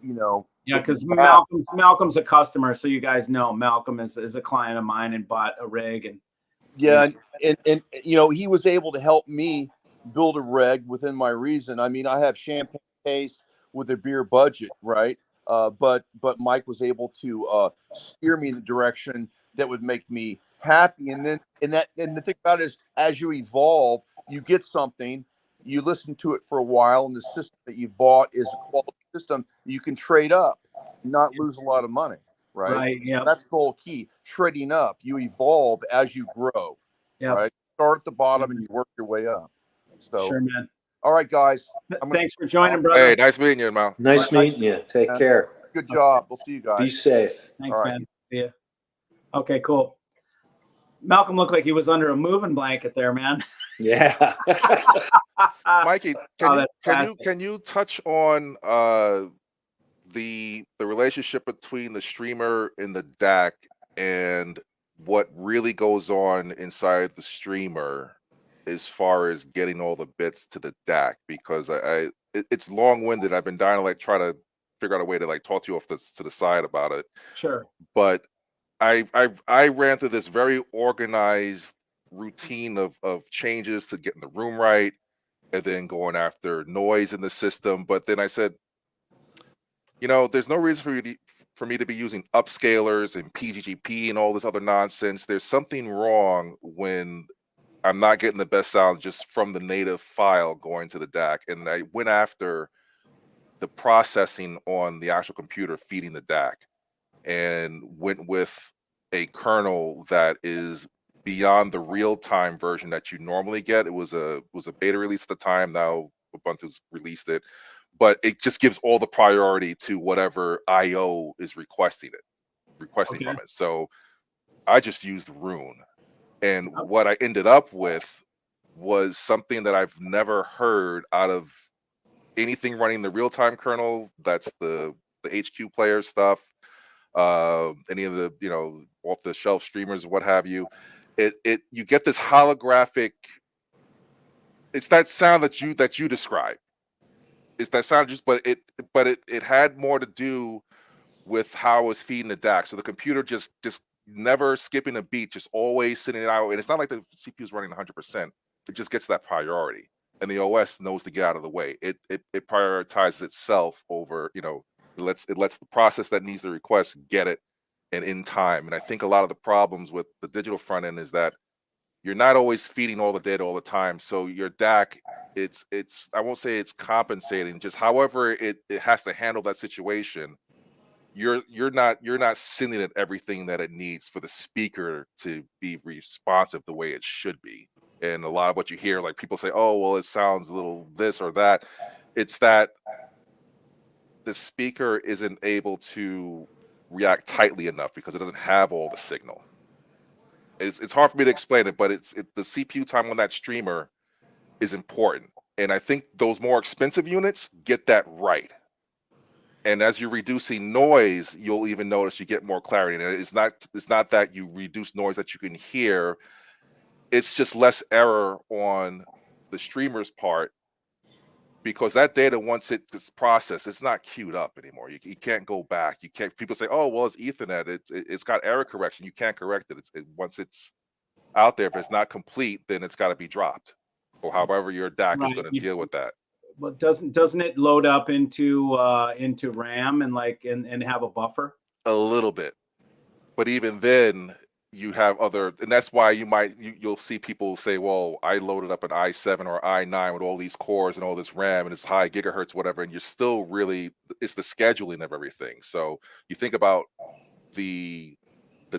Yeah, because Malcolm's a customer, so you guys know Malcolm is a client of mine and bought a rig. And and he was able to help me build a rig within my reason. I mean, I have champagne taste with a beer budget, right? But Mike was able to steer me in the direction that would make me happy. And then and the thing about it is, as you evolve, you get something, you listen to it for a while, and the system that you bought is a quality system. You can trade up, not lose a lot of money. Right. Yeah. That's the whole key. Trading up. You evolve as you grow. Yeah. Right. Start at the bottom and you work your way up. So sure, man. All right, guys. Thanks for joining, brother. Hey, nice meeting you, Mal. Nice meeting you. Take care. Good job. We'll see you guys. Be safe. Thanks, man. See you. Okay, cool. Malcolm looked like he was under a moving blanket there, man. Yeah. Mikey, can you touch on the relationship between the streamer and the DAC and what really goes on inside the streamer as far as getting all the bits to the DAC? Because it's long-winded. I've been dying to try to figure out a way to talk to you to the side about it. Sure. But I ran through this very organized routine of changes to getting the room right, and then going after noise in the system. But then I said, there's no reason for me to be using upscalers and PGGP and all this other nonsense. There's something wrong when I'm not getting the best sound just from the native file going to the DAC. And I went after the processing on the actual computer feeding the DAC, and went with a kernel that is beyond the real-time version that you normally get. It was a beta release at the time. Now Ubuntu's released it, but it just gives all the priority to whatever IO is requesting from it. So I just used Rune, and what I ended up with was something that I've never heard out of anything running the real-time kernel. That's the HQ player stuff, any of the off-the-shelf streamers, what have you. You get this holographic. It's that sound that you describe. It's that sound, but it had more to do with how I was feeding the DAC. So the computer just never skipping a beat, just always sitting it out. And it's not like the CPU is running 100%. it just gets that priority, and the OS knows to get out of the way. It prioritizes itself over, you know, it lets the process that needs the request get it and in time. And I think a lot of the problems with the digital front end is that you're not always feeding all the data all the time. So your DAC, it's I won't say it's compensating, just however it has to handle that situation. You're not sending it everything that it needs for the speaker to be responsive the way it should be. And a lot of what you hear, like people say, oh, well, it sounds a little this or that. It's that the speaker isn't able to react tightly enough because it doesn't have all the signal. It's hard for me to explain it, but the CPU time on that streamer is important. And I think those more expensive units get that right. And as you're reducing noise, you'll even notice you get more clarity. And it's not that you reduce noise that you can hear. It's just less error on the streamer's part, because that data, once it's processed, it's not queued up anymore. You can't go back. You can't. People say, "Oh, well, it's Ethernet. It's got error correction." You can't correct it. Once it's out there, if it's not complete, then it's got to be dropped, or however your DAC is going to deal with that. But doesn't it load up into RAM and have a buffer? A little bit, but even then, you have other, and that's why you'll see people say, well, I loaded up an i7 or i9 with all these cores and all this RAM and it's high gigahertz, whatever, and you're still really, it's the scheduling of everything. So you think about the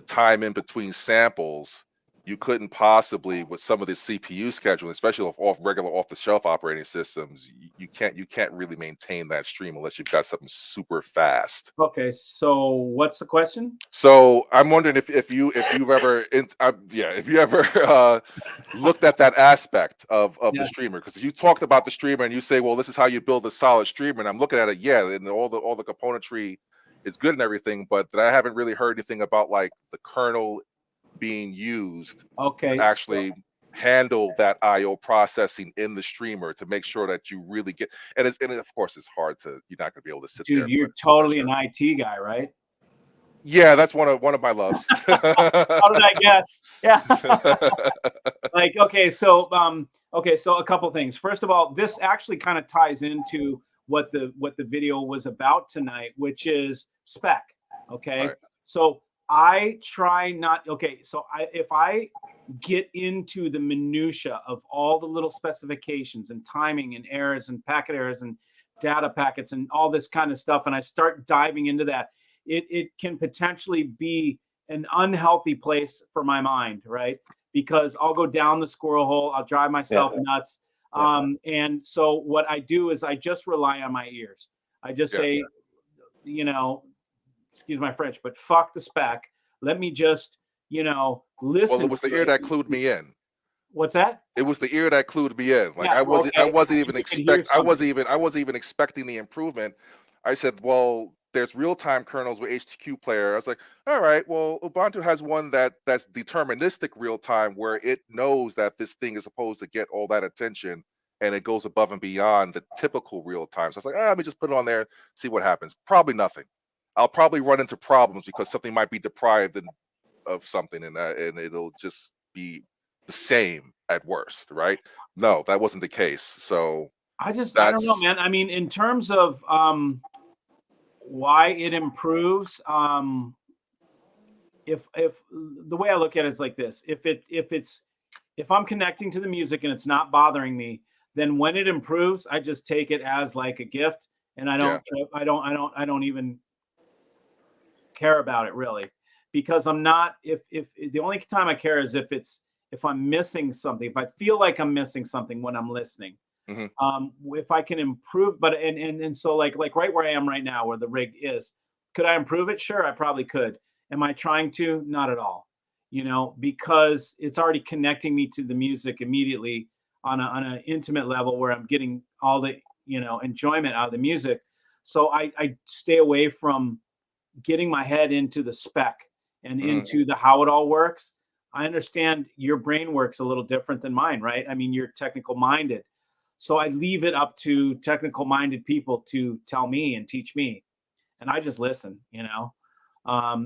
time in between samples, you couldn't possibly, with some of the CPU scheduling, especially off the shelf operating systems, you can't really maintain that stream unless you've got something super fast. Okay, so what's the question? So I'm wondering if you've ever looked at that aspect of the streamer, because you talked about the streamer and you say, well, this is how you build a solid streamer, and I'm looking at it, and all the componentry is good and everything, but I haven't really heard anything about like the kernel being used to actually handle that IO processing in the streamer to make sure that you really get, and of course it's hard to, you're not going to be able to sit there. You're totally an IT guy, right? Yeah, that's one of my loves. How did I guess? Yeah. Like, okay, so a couple things. First of all, this actually kind of ties into what the video was about tonight, which is spec. Okay. Right. So I try not, if I get into the minutia of all the little specifications and timing and errors and packet errors and data packets and all this kind of stuff, and I start diving into that, it can potentially be an unhealthy place for my mind, right? Because I'll go down the squirrel hole, I'll drive myself nuts. And so what I do is I just rely on my ears. I just say, excuse my French, but fuck the spec. Let me just, listen. Well, it was the ear that clued me in. What's that? It was the ear that clued me in. Like I wasn't even expecting the improvement. I said, well, there's real-time kernels with HTQ player. I was like, all right, well, Ubuntu has one that's deterministic real-time, where it knows that this thing is supposed to get all that attention, and it goes above and beyond the typical real-time. So I was like, let me just put it on there, see what happens. Probably nothing. I'll probably run into problems because something might be deprived of something, and it'll just be the same at worst, right? No, that wasn't the case. So I don't know, man. I mean, in terms of why it improves, if the way I look at it is like this: if I'm connecting to the music and it's not bothering me, then when it improves, I just take it as like a gift, and I don't even care about it really, because I'm not, if the only time I care is if I'm missing something, if I feel like I'm missing something when I'm listening. If I can improve, but and so like right where I am right now, where the rig is, could I improve it? Sure, I probably could. Am I trying to? Not at all, because it's already connecting me to the music immediately on an intimate level where I'm getting all the enjoyment out of the music. So I stay away from getting my head into the spec and into the how it all works. I understand your brain works a little different than mine, right? I mean, you're technical minded. So I leave it up to technical minded people to tell me and teach me. And I just listen,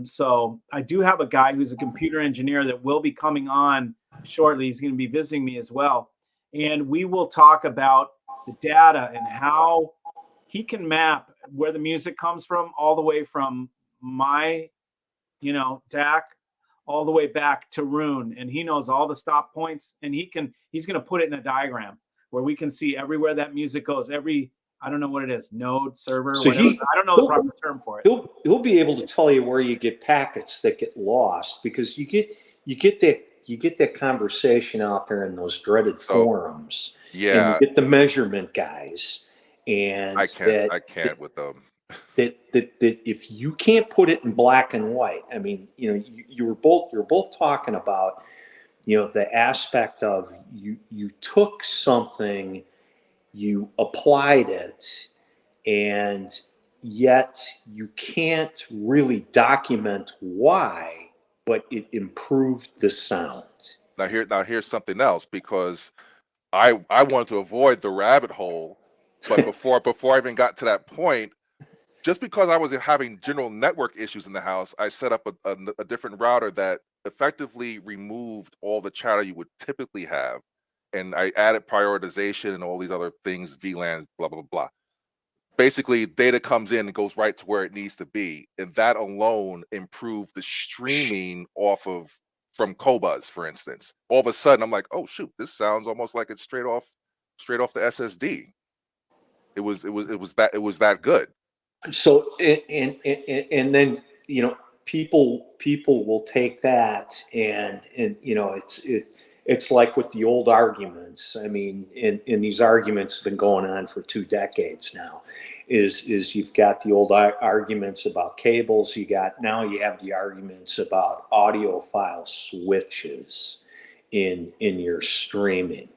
So I do have a guy who's a computer engineer that will be coming on shortly. He's going to be visiting me as well. and we will talk about the data and how he can map where the music comes from, all the way from my, DAC, all the way back to Rune, and he knows all the stop points, and he's going to put it in a diagram where we can see everywhere that music goes, every, I don't know what it is, node, server, So whatever. I don't know the proper term for it. He'll be able to tell you where you get packets that get lost, because you get that conversation out there in those dreaded forums. Yeah, and you get the measurement guys, and I can't with them. That if you can't put it in black and white, I mean, you're both talking about, the aspect of you took something, you applied it, and yet you can't really document why, but it improved the sound. Now here's something else, because I wanted to avoid the rabbit hole, but before I even got to that point, just because I was having general network issues in the house, I set up a different router that effectively removed all the chatter you would typically have, and I added prioritization and all these other things, VLANs, blah blah blah. Basically, data comes in and goes right to where it needs to be, and that alone improved the streaming from Qobuz, for instance. All of a sudden, I'm like, oh shoot, this sounds almost like it's straight off the SSD. It was that good. So and then people will take that, and it's like with the old arguments. I mean, and these arguments have been going on for 2 decades now. Is you've got the old arguments about cables. You have the arguments about audiophile switches in your streaming,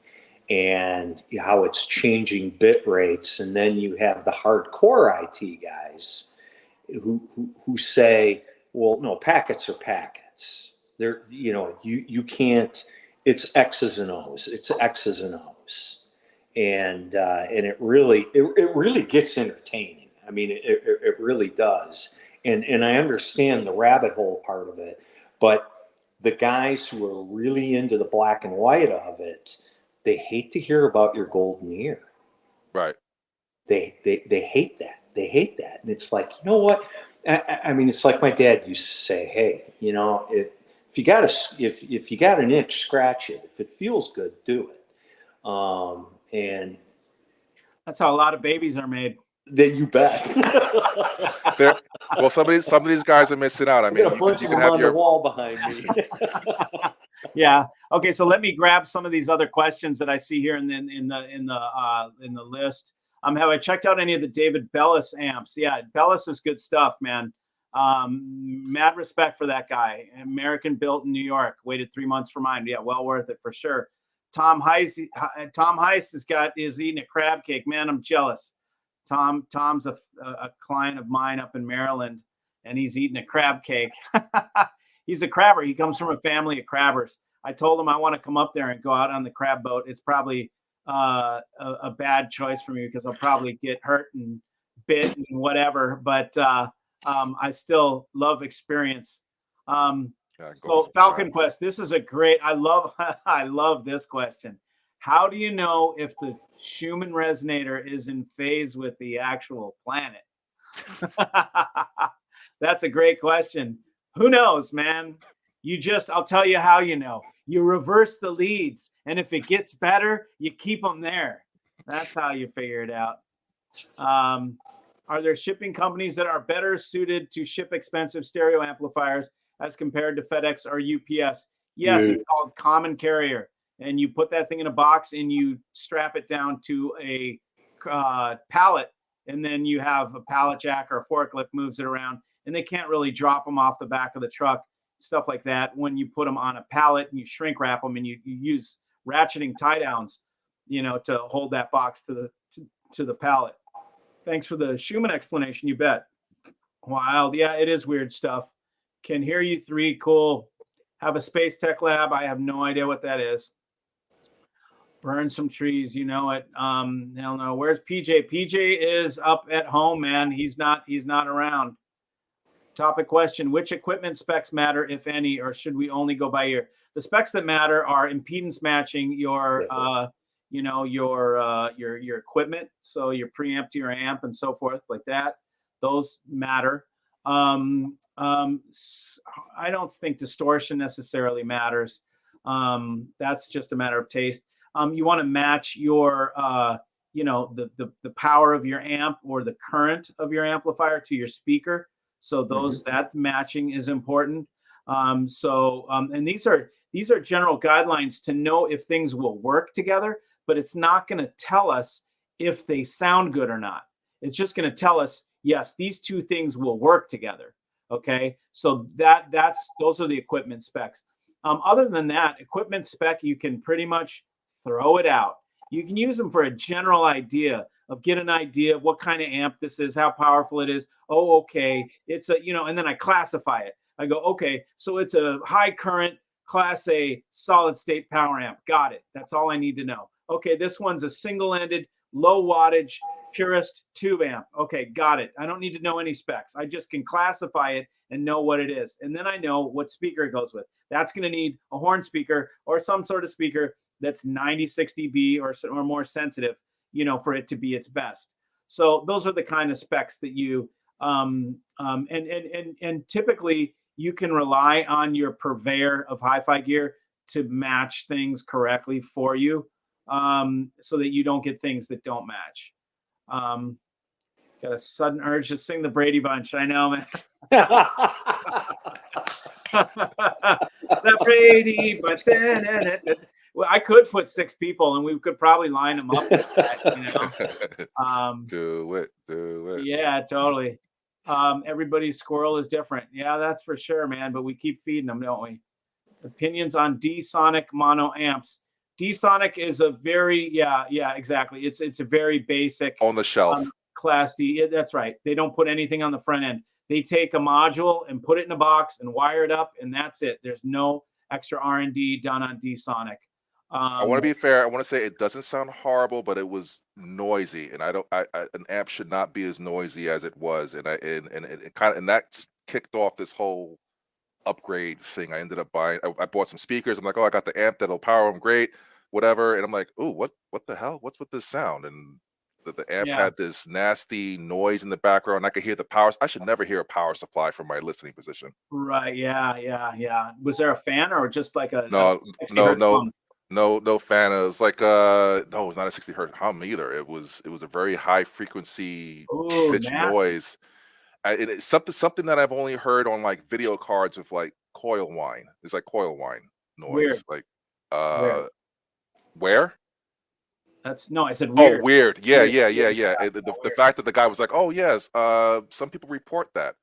and how it's changing bit rates. And then you have the hardcore IT guys who say, well, no, packets are packets. They're, you can't, it's X's and O's. It's X's and O's. And it really gets entertaining. I mean, it really does. And I understand the rabbit hole part of it, but the guys who are really into the black and white of it, they hate to hear about your golden ear. Right. They hate that. They hate that. And it's like, you know what? I mean, it's like my dad used to say, hey, if you got an itch, scratch it. If it feels good, do it. And that's how a lot of babies are made. Then you bet. Well, some of these guys are missing out. I mean, you can have your wall behind me. Yeah. Okay. So let me grab some of these other questions that I see here in the list. Have I checked out any of the David Bellis amps? Yeah, Bellis is good stuff, man. Mad respect for that guy. American built in New York. Waited 3 months for mine. Yeah, well worth it for sure. Tom Heiss is eating a crab cake. Man, I'm jealous. Tom's a client of mine up in Maryland, and he's eating a crab cake. He's a crabber. He comes from a family of crabbers. I told him I want to come up there and go out on the crab boat. It's probably a bad choice for me because I'll probably get hurt and bit and whatever. But I still love experience. So Falcon Quest, this is a great. I love this question. How do you know if the Schumann resonator is in phase with the actual planet? That's a great question. Who knows, man? I'll tell you how you know. You reverse the leads, and if it gets better, you keep them there. That's how you figure it out. Are there shipping companies that are better suited to ship expensive stereo amplifiers as compared to FedEx or UPS? Yes, It's called common carrier. And you put that thing in a box and you strap it down to a pallet, and then you have a pallet jack or a forklift moves it around, and they can't really drop them off the back of the truck, stuff like that. When you put them on a pallet and you shrink wrap them, and you use ratcheting tie downs, to hold that box to the pallet. Thanks for the Schumann explanation. You bet. Wild. Yeah, it is weird stuff. Can hear you 3. Cool. Have a space tech lab. I have no idea what that is. Burn some trees, you know it. Hell no. Where's PJ? PJ is up at home, man. He's not around. Topic question: which equipment specs matter, if any, or should we only go by ear? The specs that matter are impedance matching your your equipment, so your preamp to your amp and so forth like that. Those matter. I don't think distortion necessarily matters. That's just a matter of taste. You want to match your the power of your amp or the current of your amplifier to your speaker. So that matching is important. And these are general guidelines to know if things will work together, but it's not going to tell us if they sound good or not. It's just going to tell us, yes, these two things will work together. Okay, so those are the equipment specs. Other than that, equipment spec, you can pretty much throw it out. You can use them for a general idea get an idea of what kind of amp this is, how powerful it is. Oh, okay, it's and then I classify it. I go, okay, so it's a high current Class A solid state power amp. Got it. That's all I need to know. Okay, this one's a single-ended, low wattage, purist tube amp. Okay, got it. I don't need to know any specs. I just can classify it and know what it is. And then I know what speaker it goes with. That's going to need a horn speaker or some sort of speaker that's 96 dB or more sensitive, for it to be its best. So those are the kind of specs that you and typically you can rely on your purveyor of hi-fi gear to match things correctly for you, so that you don't get things that don't match. Got a sudden urge to sing the Brady Bunch. I know, man. The Brady Bunch. Well, I could put 6 people and we could probably line them up like that, Do it. Yeah, totally. Everybody's squirrel is different. Yeah, that's for sure, man. But we keep feeding them, don't we? Opinions on D-Sonic mono amps. D-Sonic is a very, yeah, exactly. It's a very basic on the shelf. Class D. Yeah, that's right. They don't put anything on the front end. They take a module and put it in a box and wire it up, and that's it. There's no extra R&D done on D-Sonic. I want to be fair. I want to say it doesn't sound horrible, but it was noisy, and an amp should not be as noisy as it was, and that kicked off this whole upgrade thing. I ended up buying. I bought some speakers. I'm like, oh, I got the amp that'll power them great, whatever. And I'm like, oh, what the hell? What's with this sound? And the amp had this nasty noise in the background. I could hear the power. I should never hear a power supply from my listening position. Right. Yeah. Was there a fan or just like a no 60 hertz hum? No fan. It was like no, it was not a 60 hertz hum either. It was a very high frequency pitch noise. It's something that I've only heard on like video cards with like coil whine. It's like coil whine noise. Weird. Like where? I said weird. Oh, weird. Yeah. The fact that the guy was like, oh yes, some people report that.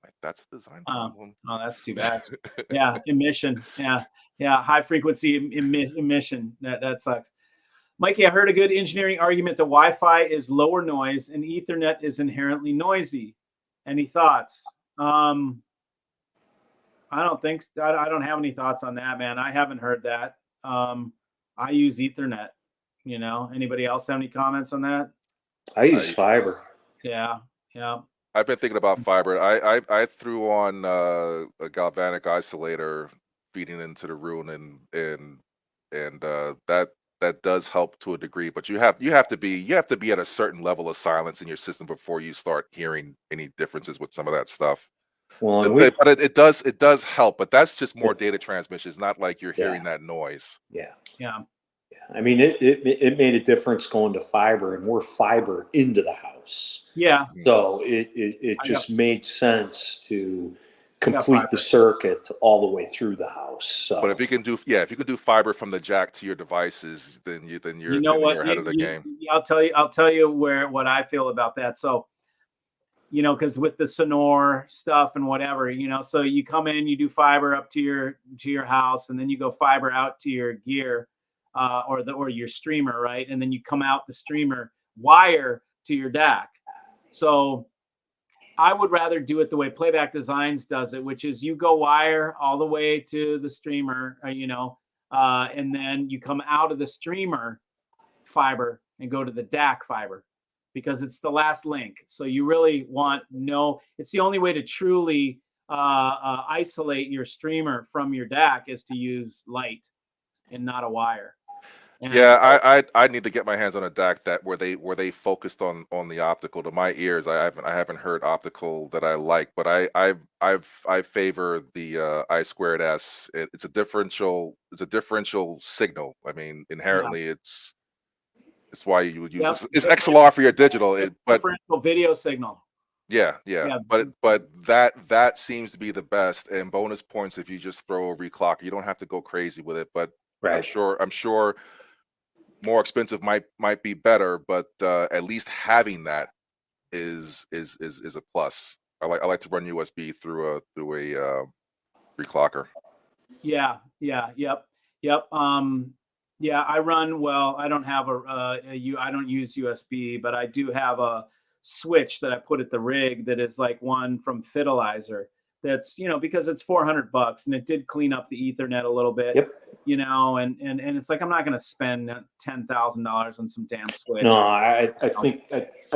Like, that's a design problem. Oh, that's too bad. Yeah, emission. Yeah, high frequency emission. That sucks. Mikey, I heard a good engineering argument that Wi-Fi is lower noise and Ethernet is inherently noisy. Any thoughts? I don't think I don't have any thoughts on that, man. I haven't heard that. I use Ethernet. Anybody else have any comments on that? I use fiber. Yeah. I've been thinking about fiber. I threw on a galvanic isolator feeding into the room, and that does help to a degree. But you have to be at a certain level of silence in your system before you start hearing any differences with some of that stuff. Well, but it does help. But that's just more data transmission. It's not like you're hearing that noise. Yeah. I mean, it made a difference going to fiber, and we're fiber into the house. Yeah. So it just made sense to complete the circuit all the way through the house. So. But if you can do fiber from the jack to your devices, then you're ahead of the game. I'll tell you what I feel about that. So, because with the Sonore stuff and whatever, so you come in, you do fiber up to your house, and then you go fiber out to your gear, or your streamer, right? And then you come out the streamer wire to your DAC. So I would rather do it the way Playback Designs does it, which is you go wire all the way to the streamer, and then you come out of the streamer fiber and go to the DAC fiber, because it's the last link. So you really it's the only way to truly isolate your streamer from your DAC is to use light and not a wire. And Yeah, I need to get my hands on a DAC that where they focused on the optical. To my ears, I haven't heard optical that I like, but I favor the I squared S. It's a differential signal. I mean, yeah, inherently it's why you would use yep, it's XLR for your digital. But differential video signal. yeah, Yeah, but that seems to be the best. And bonus points if you just throw a reclocker. You don't have to go crazy with it, but I'm Right. sure more expensive might be better, but at least having that is a plus. I like to run USB through a reclocker. yeah, yeah, yep. Yeah, I run, well, I don't have I don't use USB, but I do have a switch that I put at the rig that is like one from Fidelizer. That's, because it's $400 and it did clean up the Ethernet a little bit, Yep. and it's like I'm not going to spend $10,000 on some damn switch. No, I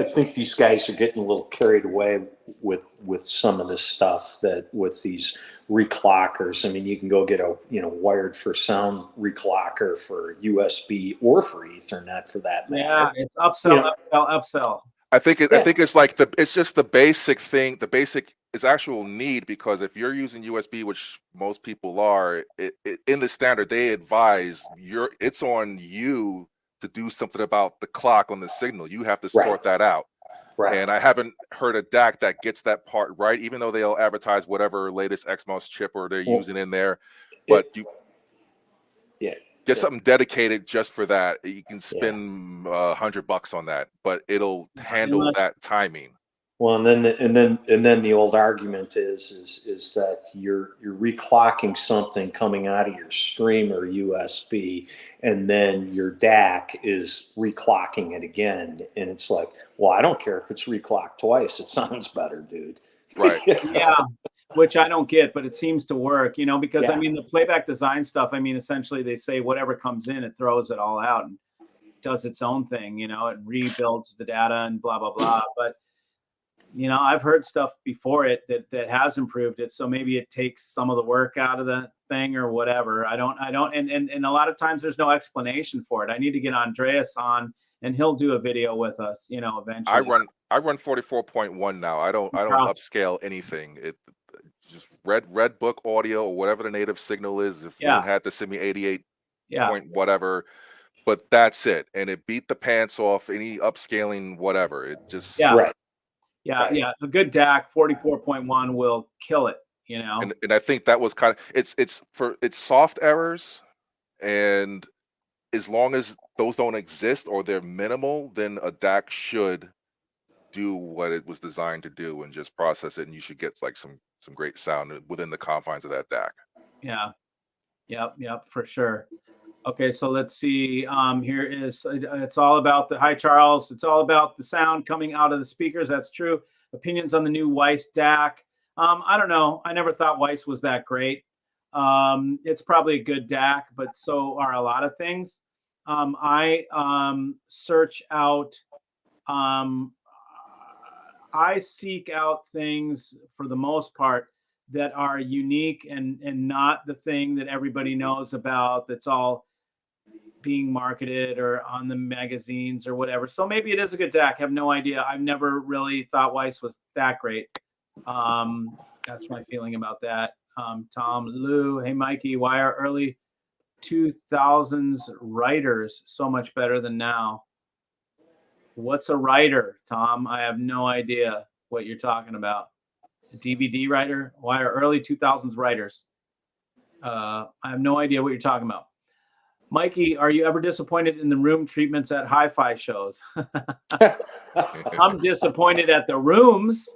think these guys are getting a little carried away with some of this stuff, that with these reclockers. I mean, you can go get a wired for sound reclocker for USB or for Ethernet for that matter. Yeah, it's upsell, upsell. I think Yeah. it's like it's just the basic thing. The basic is actual need, because if you're using USB, which most people are, in the standard they advise it's on you to do something about the clock on the signal. You have to sort that out. Right. And I haven't heard a DAC that gets that part right, even though they'll advertise whatever latest XMOS chip or they're using in there. But you get something dedicated just for that. You can spend $100 on that, but it'll handle that timing. Well, and then the old argument is that you're reclocking something coming out of your streamer USB, and then your DAC is reclocking it again, and it's like, well, I don't care if it's reclocked twice; it sounds better, dude. Right. Yeah, which I don't get, but it seems to work, because Yeah. I mean, the playback design stuff, I mean, essentially they say whatever comes in, it throws it all out and does its own thing, it rebuilds the data and blah, blah, blah. But, I've heard stuff before it that has improved it. So maybe it takes some of the work out of the thing or whatever. I don't, and a lot of times there's no explanation for it. I need to get Andreas on and he'll do a video with us, eventually. I run 44.1 now. I don't upscale anything. It just red book audio or whatever the native signal is. If one had to send me 88 point whatever, but that's it. And it beat the pants off any upscaling, whatever. It just Yeah, a good DAC 44.1 will kill it, And I think that was kind of it's soft errors, and as long as those don't exist or they're minimal, then a DAC should do what it was designed to do and just process it, and you should get like some great sound within the confines of that DAC. Yeah. Yep, for sure. Okay, so let's see. Here is it's all about hi Charles. It's all about the sound coming out of the speakers. That's true. Opinions on the new Weiss DAC. I don't know. I never thought Weiss was that great. It's probably a good DAC, but so are a lot of things. I search out. I seek out things for the most part that are unique and not the thing that everybody knows about, that's all being marketed or on the magazines or whatever. So maybe it is a good DAC. I have no idea. I've never really thought Weiss was that great. That's my feeling about that. Tom Lou, hey Mikey, why are early 2000s writers so much better than now? What's a writer, Tom? I have no idea what you're talking about. A DVD writer? Why are early 2000s writers? I have no idea what you're talking about. Mikey, are you ever disappointed in the room treatments at hi-fi shows? I'm disappointed at the rooms.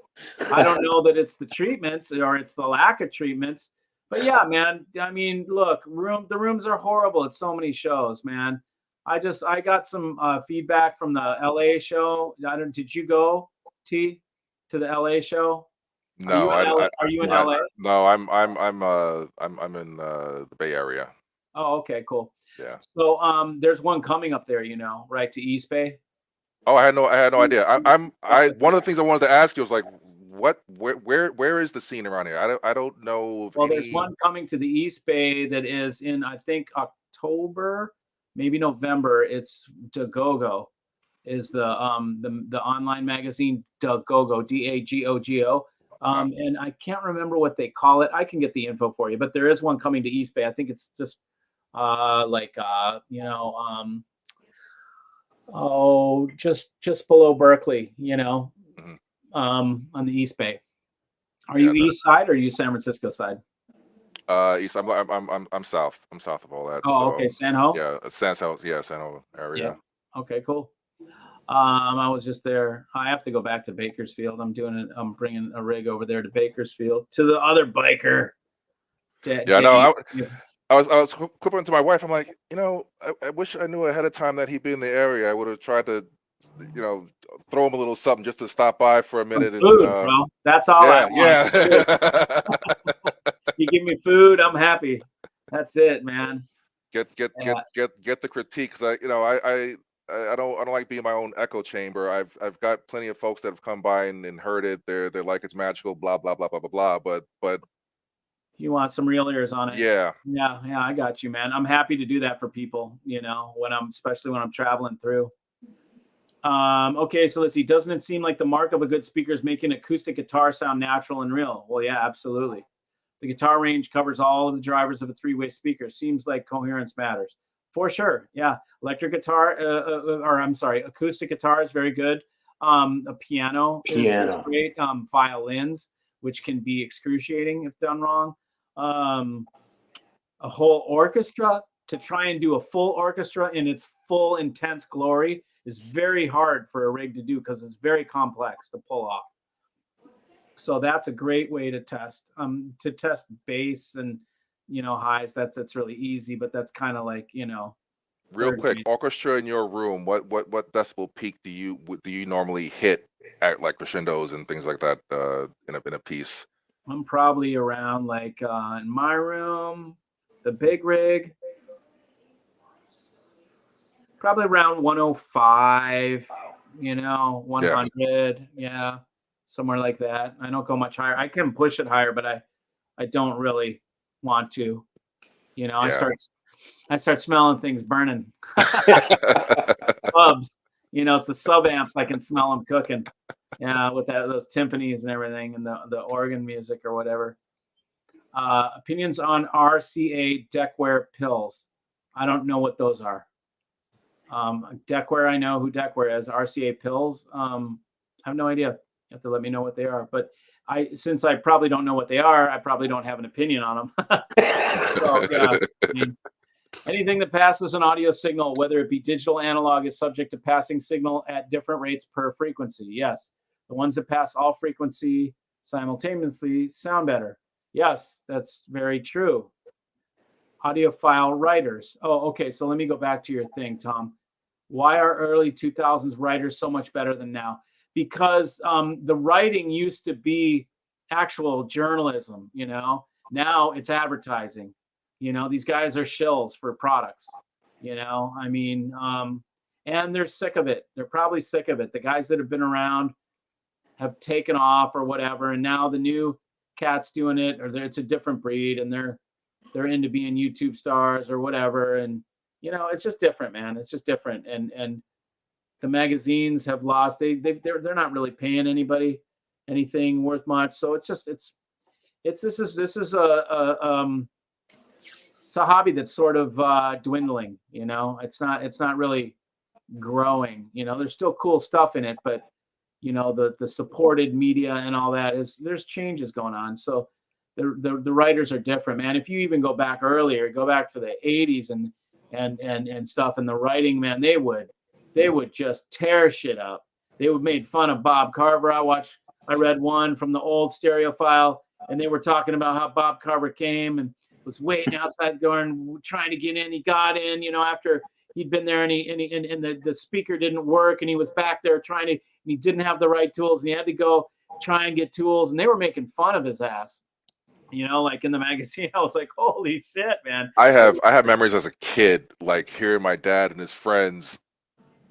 I don't know that it's the treatments or it's the lack of treatments. But yeah, man, I mean, look, the rooms are horrible at so many shows, man. I got some feedback from the LA show. Did you go, T, to the LA show? No, are you in LA? No, I'm in the Bay Area. Oh, okay, cool. Yeah. So there's one coming up there, right to East Bay. Oh, I had no idea. One of the things I wanted to ask you was like, where is the scene around here? I don't know. Well, there's one coming to the East Bay that is in, I think, October. maybe November. It's Dagogo is the online magazine, Dagogo, Dagogo. And I can't remember what they call it. I can get the info for you, but there is one coming to East Bay. I think it's just just below Berkeley, on the East Bay. Are you East side or are you San Francisco side? East. I'm south. I'm south of all that. Oh, So okay, San Ho. yeah, San Ho. Yeah, San Ho area. Yeah. Okay, cool. I was just there. I have to go back to Bakersfield. I'm bringing a rig over there to Bakersfield to the other biker. Yeah, no, I was quipping to my wife. I'm like, I wish I knew ahead of time that he'd be in the area. I would have tried to, throw him a little something just to stop by for a minute. Food, bro. That's all I want. Yeah. You give me food, I'm happy. That's it, man. Get the critique, because I don't like being my own echo chamber. I've got plenty of folks that have come by and heard it. They're like, it's magical, blah blah blah blah blah blah. But you want some real ears on it. Yeah. I got you, man. I'm happy to do that for people, especially when I'm traveling through. Okay, so let's see. Doesn't it seem like the mark of a good speaker is making acoustic guitar sound natural and real? Well, yeah, absolutely. The guitar range covers all of the drivers of a three-way speaker. Seems like coherence matters. For sure, yeah. Electric guitar, acoustic guitar is very good. A piano. Is great. Violins, which can be excruciating if done wrong. A whole orchestra, to try and do a full orchestra in its full intense glory is very hard for a rig to do because it's very complex to pull off. So that's a great way to test bass and highs. That's really easy, but that's kind of like real quick, orchestra in your room, what decibel peak do you normally hit at, like crescendos and things like that, in a piece? I'm probably around, like, in my room, the big rig, probably around 105, 100, yeah, somewhere like that. I don't go much higher. I can push it higher, but I don't really want to. I start smelling things burning. Subs, it's the sub amps. I can smell them cooking. Yeah, with those timpanis and everything, and the organ music or whatever. Opinions on RCA deckwear pills. I don't know what those are. Deckwear, I know who Deckwear is. RCA pills, I have no idea. You have to let me know what they are. But since I probably don't know what they are, I probably don't have an opinion on them. So, yeah, anything that passes an audio signal, whether it be digital, analog, is subject to passing signal at different rates per frequency. Yes. The ones that pass all frequency simultaneously sound better. Yes, that's very true. Audiophile writers. Oh, okay. So let me go back to your thing, Tom. Why are early 2000s writers so much better than now? Because the writing used to be actual journalism, Now it's advertising. These guys are shills for products, and they're sick of it. They're probably sick of it. The guys that have been around have taken off or whatever, and now the new cats doing it, or it's a different breed, and they're into being YouTube stars or whatever, and it's just different, man. It's just different, and the magazines have lost. They're not really paying anybody anything worth much, so this is it's a hobby that's sort of dwindling. It's not really growing. There's still cool stuff in it, but the supported media and all that there's changes going on. So the writers are different, man. If you even go back earlier, go back to the 80s and stuff, and the writing, man, they would just tear shit up. They would made fun of Bob Carver. I read one from the old Stereophile, and they were talking about how Bob Carver came and was waiting outside the door and trying to get in. He got in, after he'd been there, and the speaker didn't work, and he was back there trying to, and he didn't have the right tools, and he had to go try and get tools, and they were making fun of his ass. Like in the magazine, I was like, holy shit, man. I have memories as a kid, like hearing my dad and his friends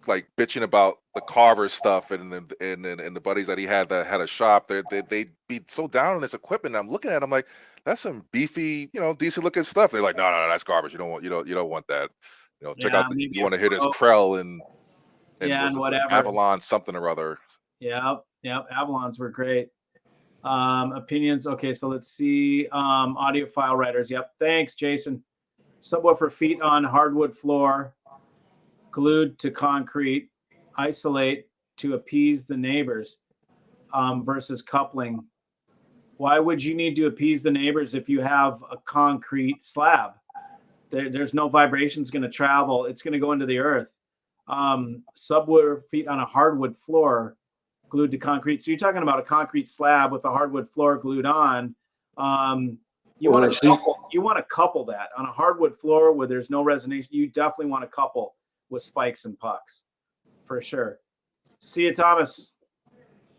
like bitching about the Carver stuff and the buddies that he had that had a shop. They'd be so down on this equipment. I'm looking at them like, that's some beefy, decent looking stuff. They're like, no, that's garbage. You don't want that. check Yeah, out maybe you a want to hear this Pro. Krell and Yeah, was and it the whatever. Avalon something or other. Yep. Avalons were great. Opinions. Okay, so let's see. Audio file writers. Yep. Thanks, Jason. Subwoofer feet on hardwood floor, glued to concrete, isolate to appease the neighbors, versus coupling. Why would you need to appease the neighbors if you have a concrete slab? There's no vibrations going to travel. It's going to go into the earth. Subwoofer feet on a hardwood floor, glued to concrete. So you're talking about a concrete slab with a hardwood floor glued on. You want to couple that on a hardwood floor where there's no resonation. You definitely want to couple with spikes and pucks, for sure. See you, Thomas.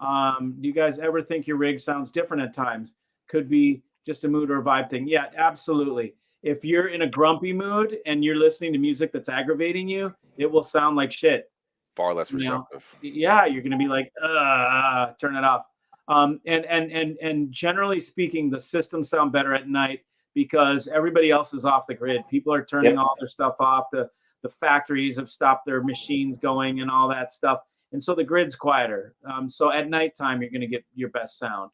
Do you guys ever think your rig sounds different at times? Could be just a mood or a vibe thing. Yeah, absolutely. If you're in a grumpy mood and you're listening to music that's aggravating you, it will sound like shit. Far less receptive. Yeah, you're going to be like, turn it off. And generally speaking, the systems sound better at night because everybody else is off the grid. People are turning all their stuff off. The factories have stopped their machines going and all that stuff. And so the grid's quieter. So at nighttime, you're going to get your best sound.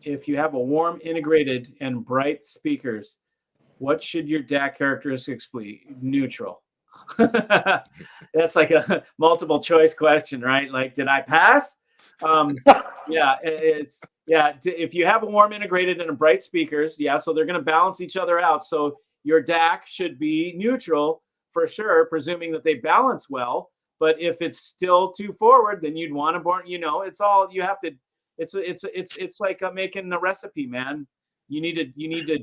If you have a warm, integrated, and bright speakers, what should your DAC characteristics be? Neutral. That's like a multiple choice question, right? Like, did I pass? If you have a warm, integrated, and a bright speakers, so they're going to balance each other out. So your DAC should be neutral for sure, presuming that they balance well. But if it's still too forward, then you'd want to it's all you have to. It's like making a recipe, man. You need to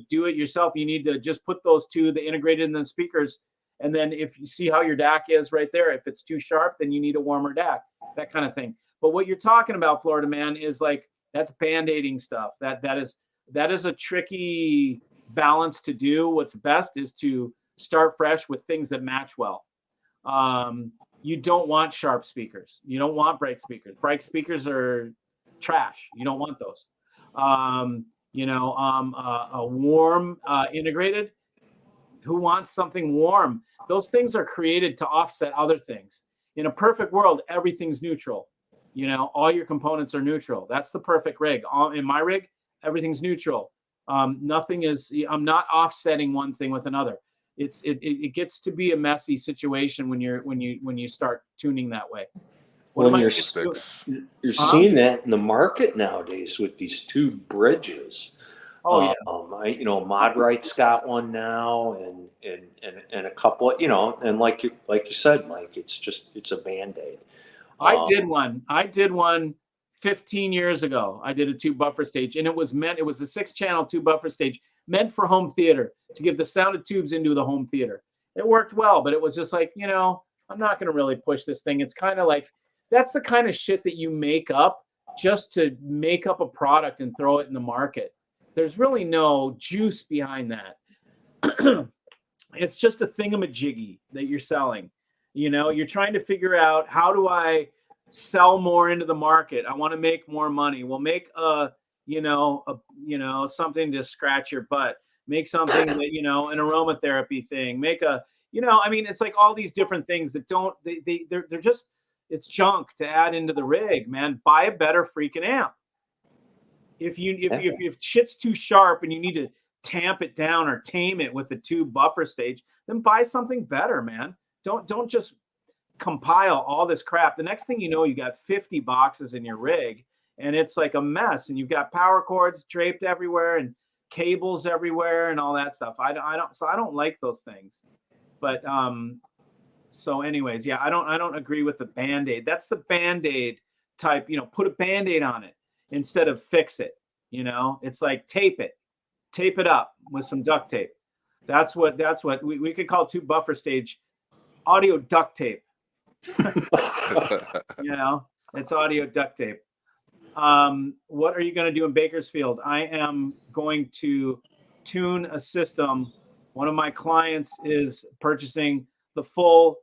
do it yourself. You need to just put those two, the integrated and the speakers. And then if you see how your DAC is right there, if it's too sharp, then you need a warmer DAC, that kind of thing. But what you're talking about, Florida man, is like, that's band-aiding stuff. That is a tricky balance to do. What's best is to start fresh with things that match well. You don't want sharp speakers. You don't want bright speakers. Bright speakers are trash. You don't want those. A warm integrated. Who wants something warm? Those things are created to offset other things. In a perfect world, everything's neutral. All your components are neutral. That's the perfect rig. In my rig, everything's neutral. Nothing is. I'm not offsetting one thing with another. It gets to be a messy situation when you start tuning that way. You're seeing that in the market nowadays with these two bridges. Mod Right's got one now, and a couple, and like you said, Mike, it's a Band-Aid. I did one 15 years ago. I did a tube buffer stage, and it was a 6-channel tube buffer stage meant for home theater, to give the sound of tubes into the home theater. It worked well, but it was just like, I'm not going to really push this thing. It's kind of like, that's the kind of shit that you make up just to make up a product and throw it in the market. There's really no juice behind that. It's just a thingamajiggy that you're selling. You're trying to figure out, how do I sell more into the market? I want to make more money. Well, make something to scratch your butt. Make something that, an aromatherapy thing. Make it's like all these different things that they're just, it's junk to add into the rig, man. Buy a better freaking amp. If shit's too sharp and you need to tamp it down or tame it with the tube buffer stage, then buy something better, man. Don't just compile all this crap. The next thing you know, you got 50 boxes in your rig and it's like a mess, and you've got power cords draped everywhere and cables everywhere and all that stuff. I don't like those things. But so anyways, I don't agree with the Band-Aid. That's the Band-Aid type, put a Band-Aid on it instead of fix it. It's like tape it up with some duct tape. That's what we could call tube buffer stage audio duct tape. It's audio duct tape. What are you going to do in Bakersfield? I am going to tune a system. One of my clients is purchasing the full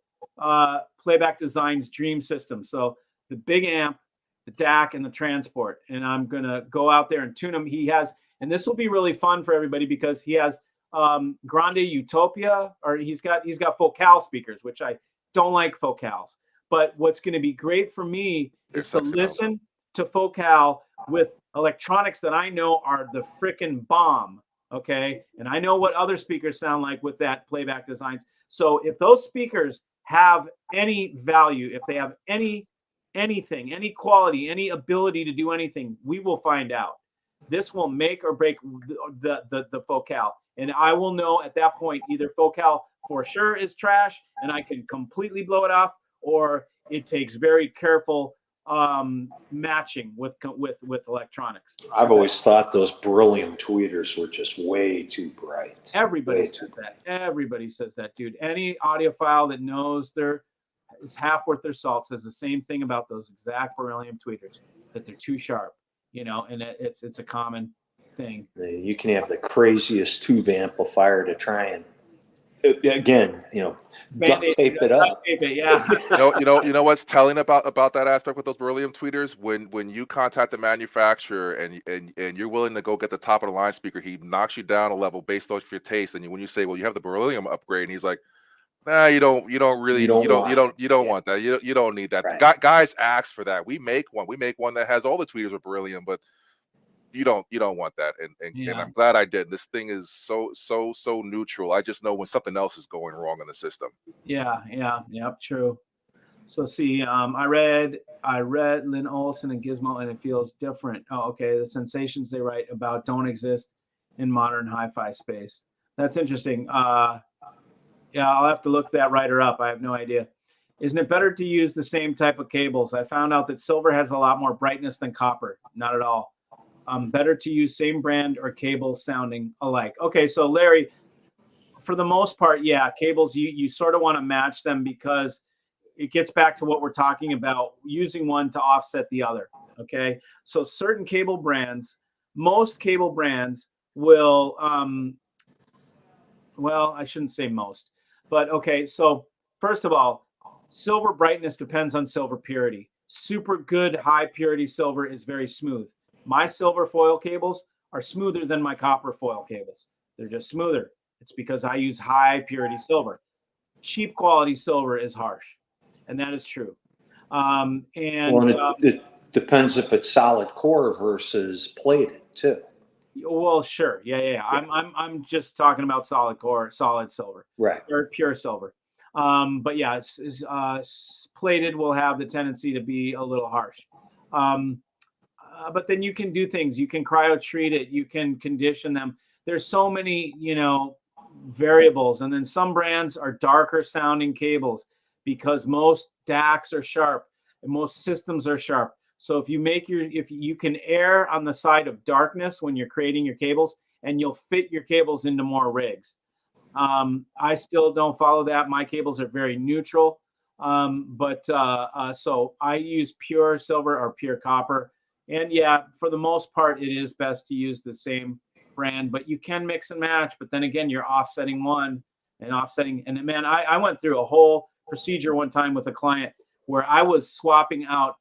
Playback Designs Dream system. So the big amp, the DAC, and the transport. And I'm going to go out there and tune them. And this will be really fun for everybody because he has Grande Utopia, or he's got focal speakers, which I don't like focals. But what's going to be great for me is to listen to focal with electronics that I know are the freaking bomb. Okay. And I know what other speakers sound like with that playback designs. So if those speakers have any value, if they have anything, any quality, any ability to do anything, we will find out. This will make or break the focal. And I will know at that point, either focal for sure is trash and I can completely blow it off, or it takes very careful matching with electronics. I've always thought those beryllium tweeters were just way too bright. Everybody says that. Everybody says that, dude. Any audiophile that knows is half worth their salt says the same thing about those exact beryllium tweeters, that they're too sharp, and it's a common thing. You can have the craziest tube amplifier to try and, again, duct tape it up. Yeah. You know what's telling about that aspect with those beryllium tweeters? When you contact the manufacturer and you're willing to go get the top of the line speaker, he knocks you down a level based off your taste. And when you say, well, you have the beryllium upgrade, and he's like, nah, you don't want that. You don't need that. Right. Guys ask for that. We make one that has all the tweeters with beryllium, but you don't want that. And I'm glad I did. This thing is so neutral. I just know when something else is going wrong in the system. Yeah, true. So see, I read Lynn Olson and Gizmo, and it feels different. Oh, okay. The sensations they write about don't exist in modern hi-fi space. That's interesting. Yeah, I'll have to look that writer up. I have no idea. Isn't it better to use the same type of cables? I found out that silver has a lot more brightness than copper. Not at all. Better to use same brand or cable sounding alike. Okay, so Larry, for the most part, yeah, cables, you sort of want to match them because it gets back to what we're talking about, using one to offset the other. Okay, so certain cable brands, most cable brands will, well, I shouldn't say most, but okay, so first of all, silver brightness depends on silver purity. Super good high purity silver is very smooth. My silver foil cables are smoother than my copper foil cables. They're just smoother. It's because I use high purity silver. Cheap quality silver is harsh, and that is true. It depends if it's solid core versus plated too. Well, sure, yeah. I'm just talking about solid core, solid silver, right, or pure silver. But yeah, plated will have the tendency to be a little harsh. But then you can do things. You can cryo treat it. You can condition them. There's so many, variables. And then some brands are darker sounding cables because most DACs are sharp and most systems are sharp. So if you can err on the side of darkness when you're creating your cables, and you'll fit your cables into more rigs. I still don't follow that. My cables are very neutral. So I use pure silver or pure copper. And yeah, for the most part, it is best to use the same brand, but you can mix and match. But then again, you're offsetting one and offsetting. And man, I went through a whole procedure one time with a client where I was swapping out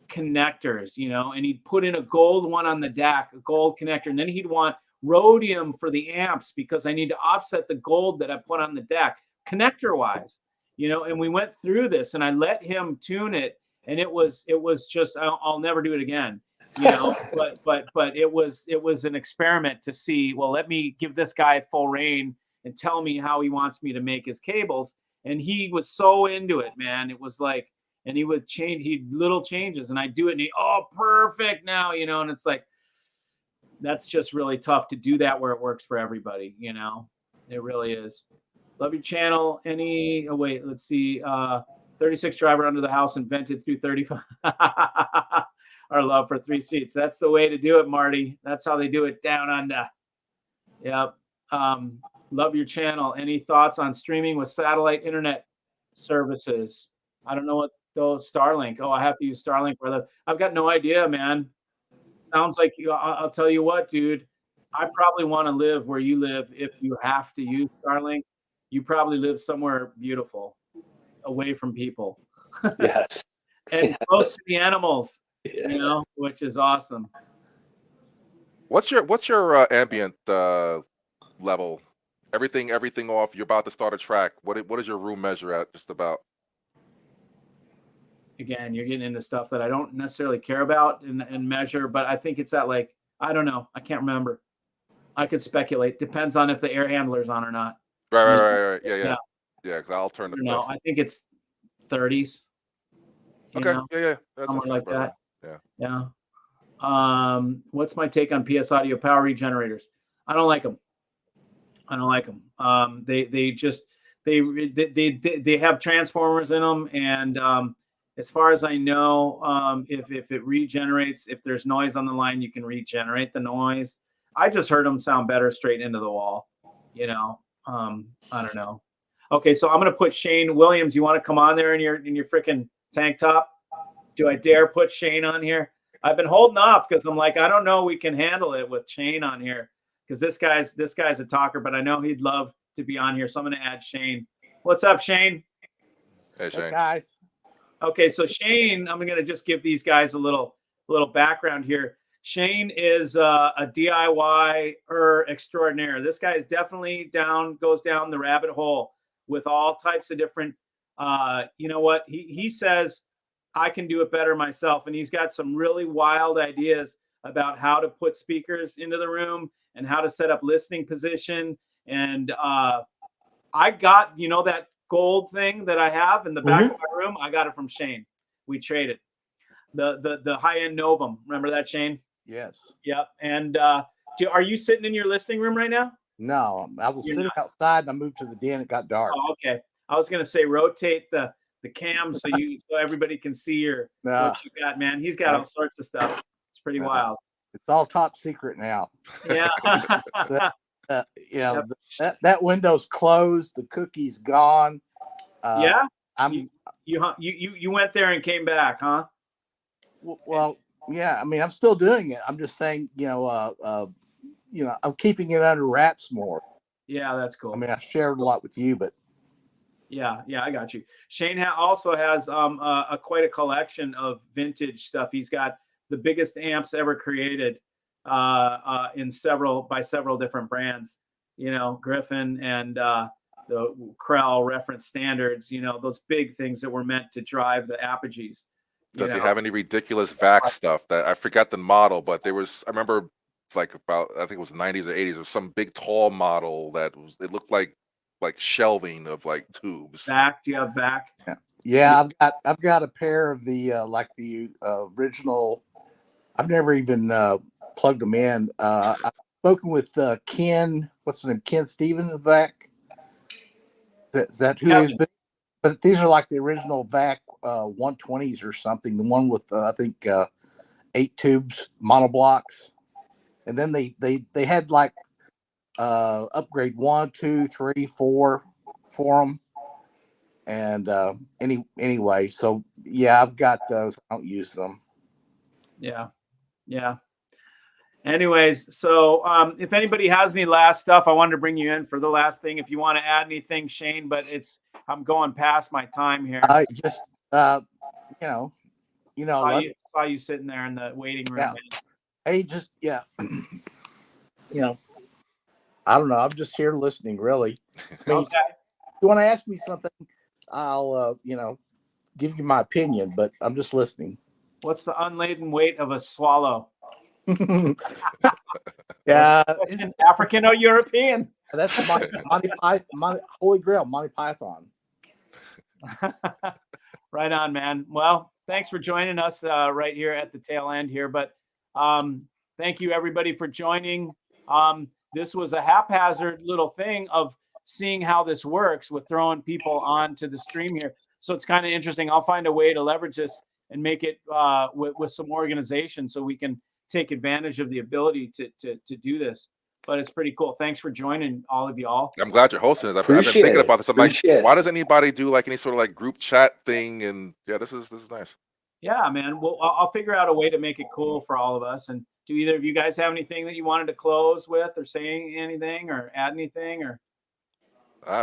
connectors, and he'd put in a gold one on the DAC, a gold connector, and then he'd want rhodium for the amps because I need to offset the gold that I put on the DAC connector wise, and we went through this and I let him tune it. And it was just, I'll never do it again, but it was an experiment to see, well, let me give this guy full reign and tell me how he wants me to make his cables. And he was so into it, man. It was like, and he would change, little changes, and I do it and perfect now, and it's like, that's just really tough to do that where it works for everybody, it really is. Love your channel. Let's see. 36 driver under the house invented through 35. Our love for 3 seats. That's the way to do it, Marty. That's how they do it down under. Yep. Love your channel. Any thoughts on streaming with satellite internet services? I don't know what those Starlink. Oh, I have to use Starlink for that. I've got no idea, man. Sounds like I'll tell you what, dude. I probably want to live where you live. If you have to use Starlink, you probably live somewhere beautiful, away from people. Yes. And close to the animals, which is awesome. What's your ambient level everything off. You're about to start a track. What does your room measure at just about? Again, you're getting into stuff that I don't necessarily care about and measure, but I think it's at like, I don't know. I can't remember. I could speculate. Depends on if the air handler's on or not. Right. Yeah. Yeah. Yeah, because I'll turn the No, stuff. I think it's 30s. Okay. Yeah. That's somewhere like that. Right. Yeah. What's my take on PS Audio power regenerators? I don't like them. They just they have transformers in them, and as far as I know, if it regenerates, if there's noise on the line, you can regenerate the noise. I just heard them sound better straight into the wall. I don't know. Okay, so I'm gonna put Shane Williams. You want to come on there in your freaking tank top? Do I dare put Shane on here? I've been holding off because I'm like, I don't know, we can handle it with Shane on here because this guy's a talker, but I know he'd love to be on here. So I'm going to add Shane. What's up, Shane? Hey, Shane. Hey guys. Okay, so Shane, I'm going to just give these guys a little background here. Shane is a DIY extraordinaire. This guy is definitely goes down the rabbit hole with all types of different. You know what he says? I can do it better myself, and he's got some really wild ideas about how to put speakers into the room and how to set up listening position. And I got that gold thing that I have in the back of my room. I got it from Shane. We traded the high-end Novum. Remember that, Shane? Yes. Yep. And are you sitting in your listening room right now? No, I was sitting outside and I moved to the den. It got dark. Oh, okay. I was gonna say rotate the cam so everybody can see what you got, man. He's got all sorts of stuff. It's pretty wild. It's all top secret now. Yeah. Yep. that window's closed. The cookie's gone. Yeah. You went there and came back, huh? Well, yeah. I mean, I'm still doing it. I'm just saying, I'm keeping it under wraps more. Yeah, that's cool. I mean, I shared a lot with you, but yeah, I got you. Shane also has quite a collection of vintage stuff. He's got the biggest amps ever created by several different brands. Griffin and the Krell reference standards. Those big things that were meant to drive the apogees. Does he have any ridiculous VAC stuff that I forgot the model, but I remember like about, I think it was 90s or 80s, or some big tall model it looked like shelving of like tubes. VAC? Do you have VAC? Yeah, I've got a pair of the original. I've never even plugged them in. I've spoken with Ken. What's his name? Ken Stevens of VAC. Is that who he's been? But these are like the original VAC 120s or something. The one with I think 8 tubes monoblocks, and then they had like upgrade 1, 2, 3, 4 for them. And anyway, so yeah, I've got those. I don't use them. Yeah. Anyways, so if anybody has any last stuff, I wanted to bring you in for the last thing. If you want to add anything, Shane, but I'm going past my time here. I just saw you sitting there in the waiting room. Yeah. Hey, I don't know. I'm just here listening, really. I mean, Okay. if you want to ask me something, I'll give you my opinion, but I'm just listening. What's the unladen weight of a swallow? Yeah, African or European? That's Monty Holy Grail, Monty Python. Right on, man. Well, thanks for joining us right here at the tail end here. But thank you, everybody, for joining. This was a haphazard little thing of seeing how this works with throwing people onto the stream here. So it's kind of interesting. I'll find a way to leverage this and make it with some organization so we can take advantage of the ability to do this. But it's pretty cool. Thanks for joining, all of y'all. I'm glad you're hosting this. I've been thinking about this. I'm like, why does anybody do like any sort of like group chat thing? And yeah, this is nice. Yeah, man. Well, I'll figure out a way to make it cool for all of us. And do either of you guys have anything that you wanted to close with, or say anything, or add anything, or?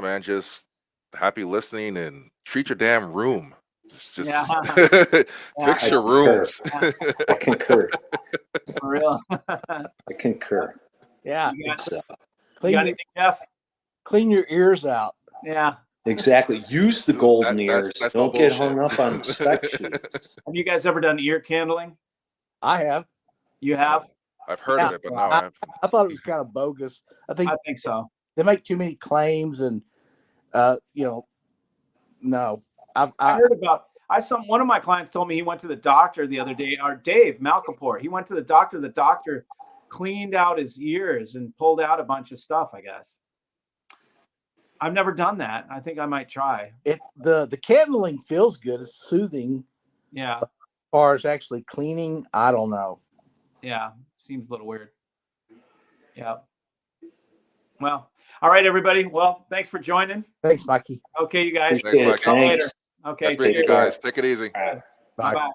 Man, just happy listening and treat your damn room. Just fix your rooms. I concur. For real. I concur. Yeah. You got anything, Jeff? clean your ears out. Yeah. Exactly. Use the golden ears. That's no Don't get bullshit. hung up on the spec sheets. Have you guys ever done ear candling? I have. You have? I've heard of it, but no, I thought it was kind of bogus. I think so. they make too many claims, and no. I heard about. One of my clients told me he went to the doctor the other day. Or Dave Malcaport. He went to the doctor. The doctor cleaned out his ears and pulled out a bunch of stuff, I guess. I've never done that. I think I might try. The candling feels good. It's soothing. Yeah. As far as actually cleaning, I don't know. Yeah. Seems a little weird. Yeah. Well, all right, everybody. Well, thanks for joining. Thanks, Mikey. Okay, you guys. Thanks, Mikey. Talk later. Thanks. Okay. That's great, you guys. Take it easy. Bye. Bye-bye.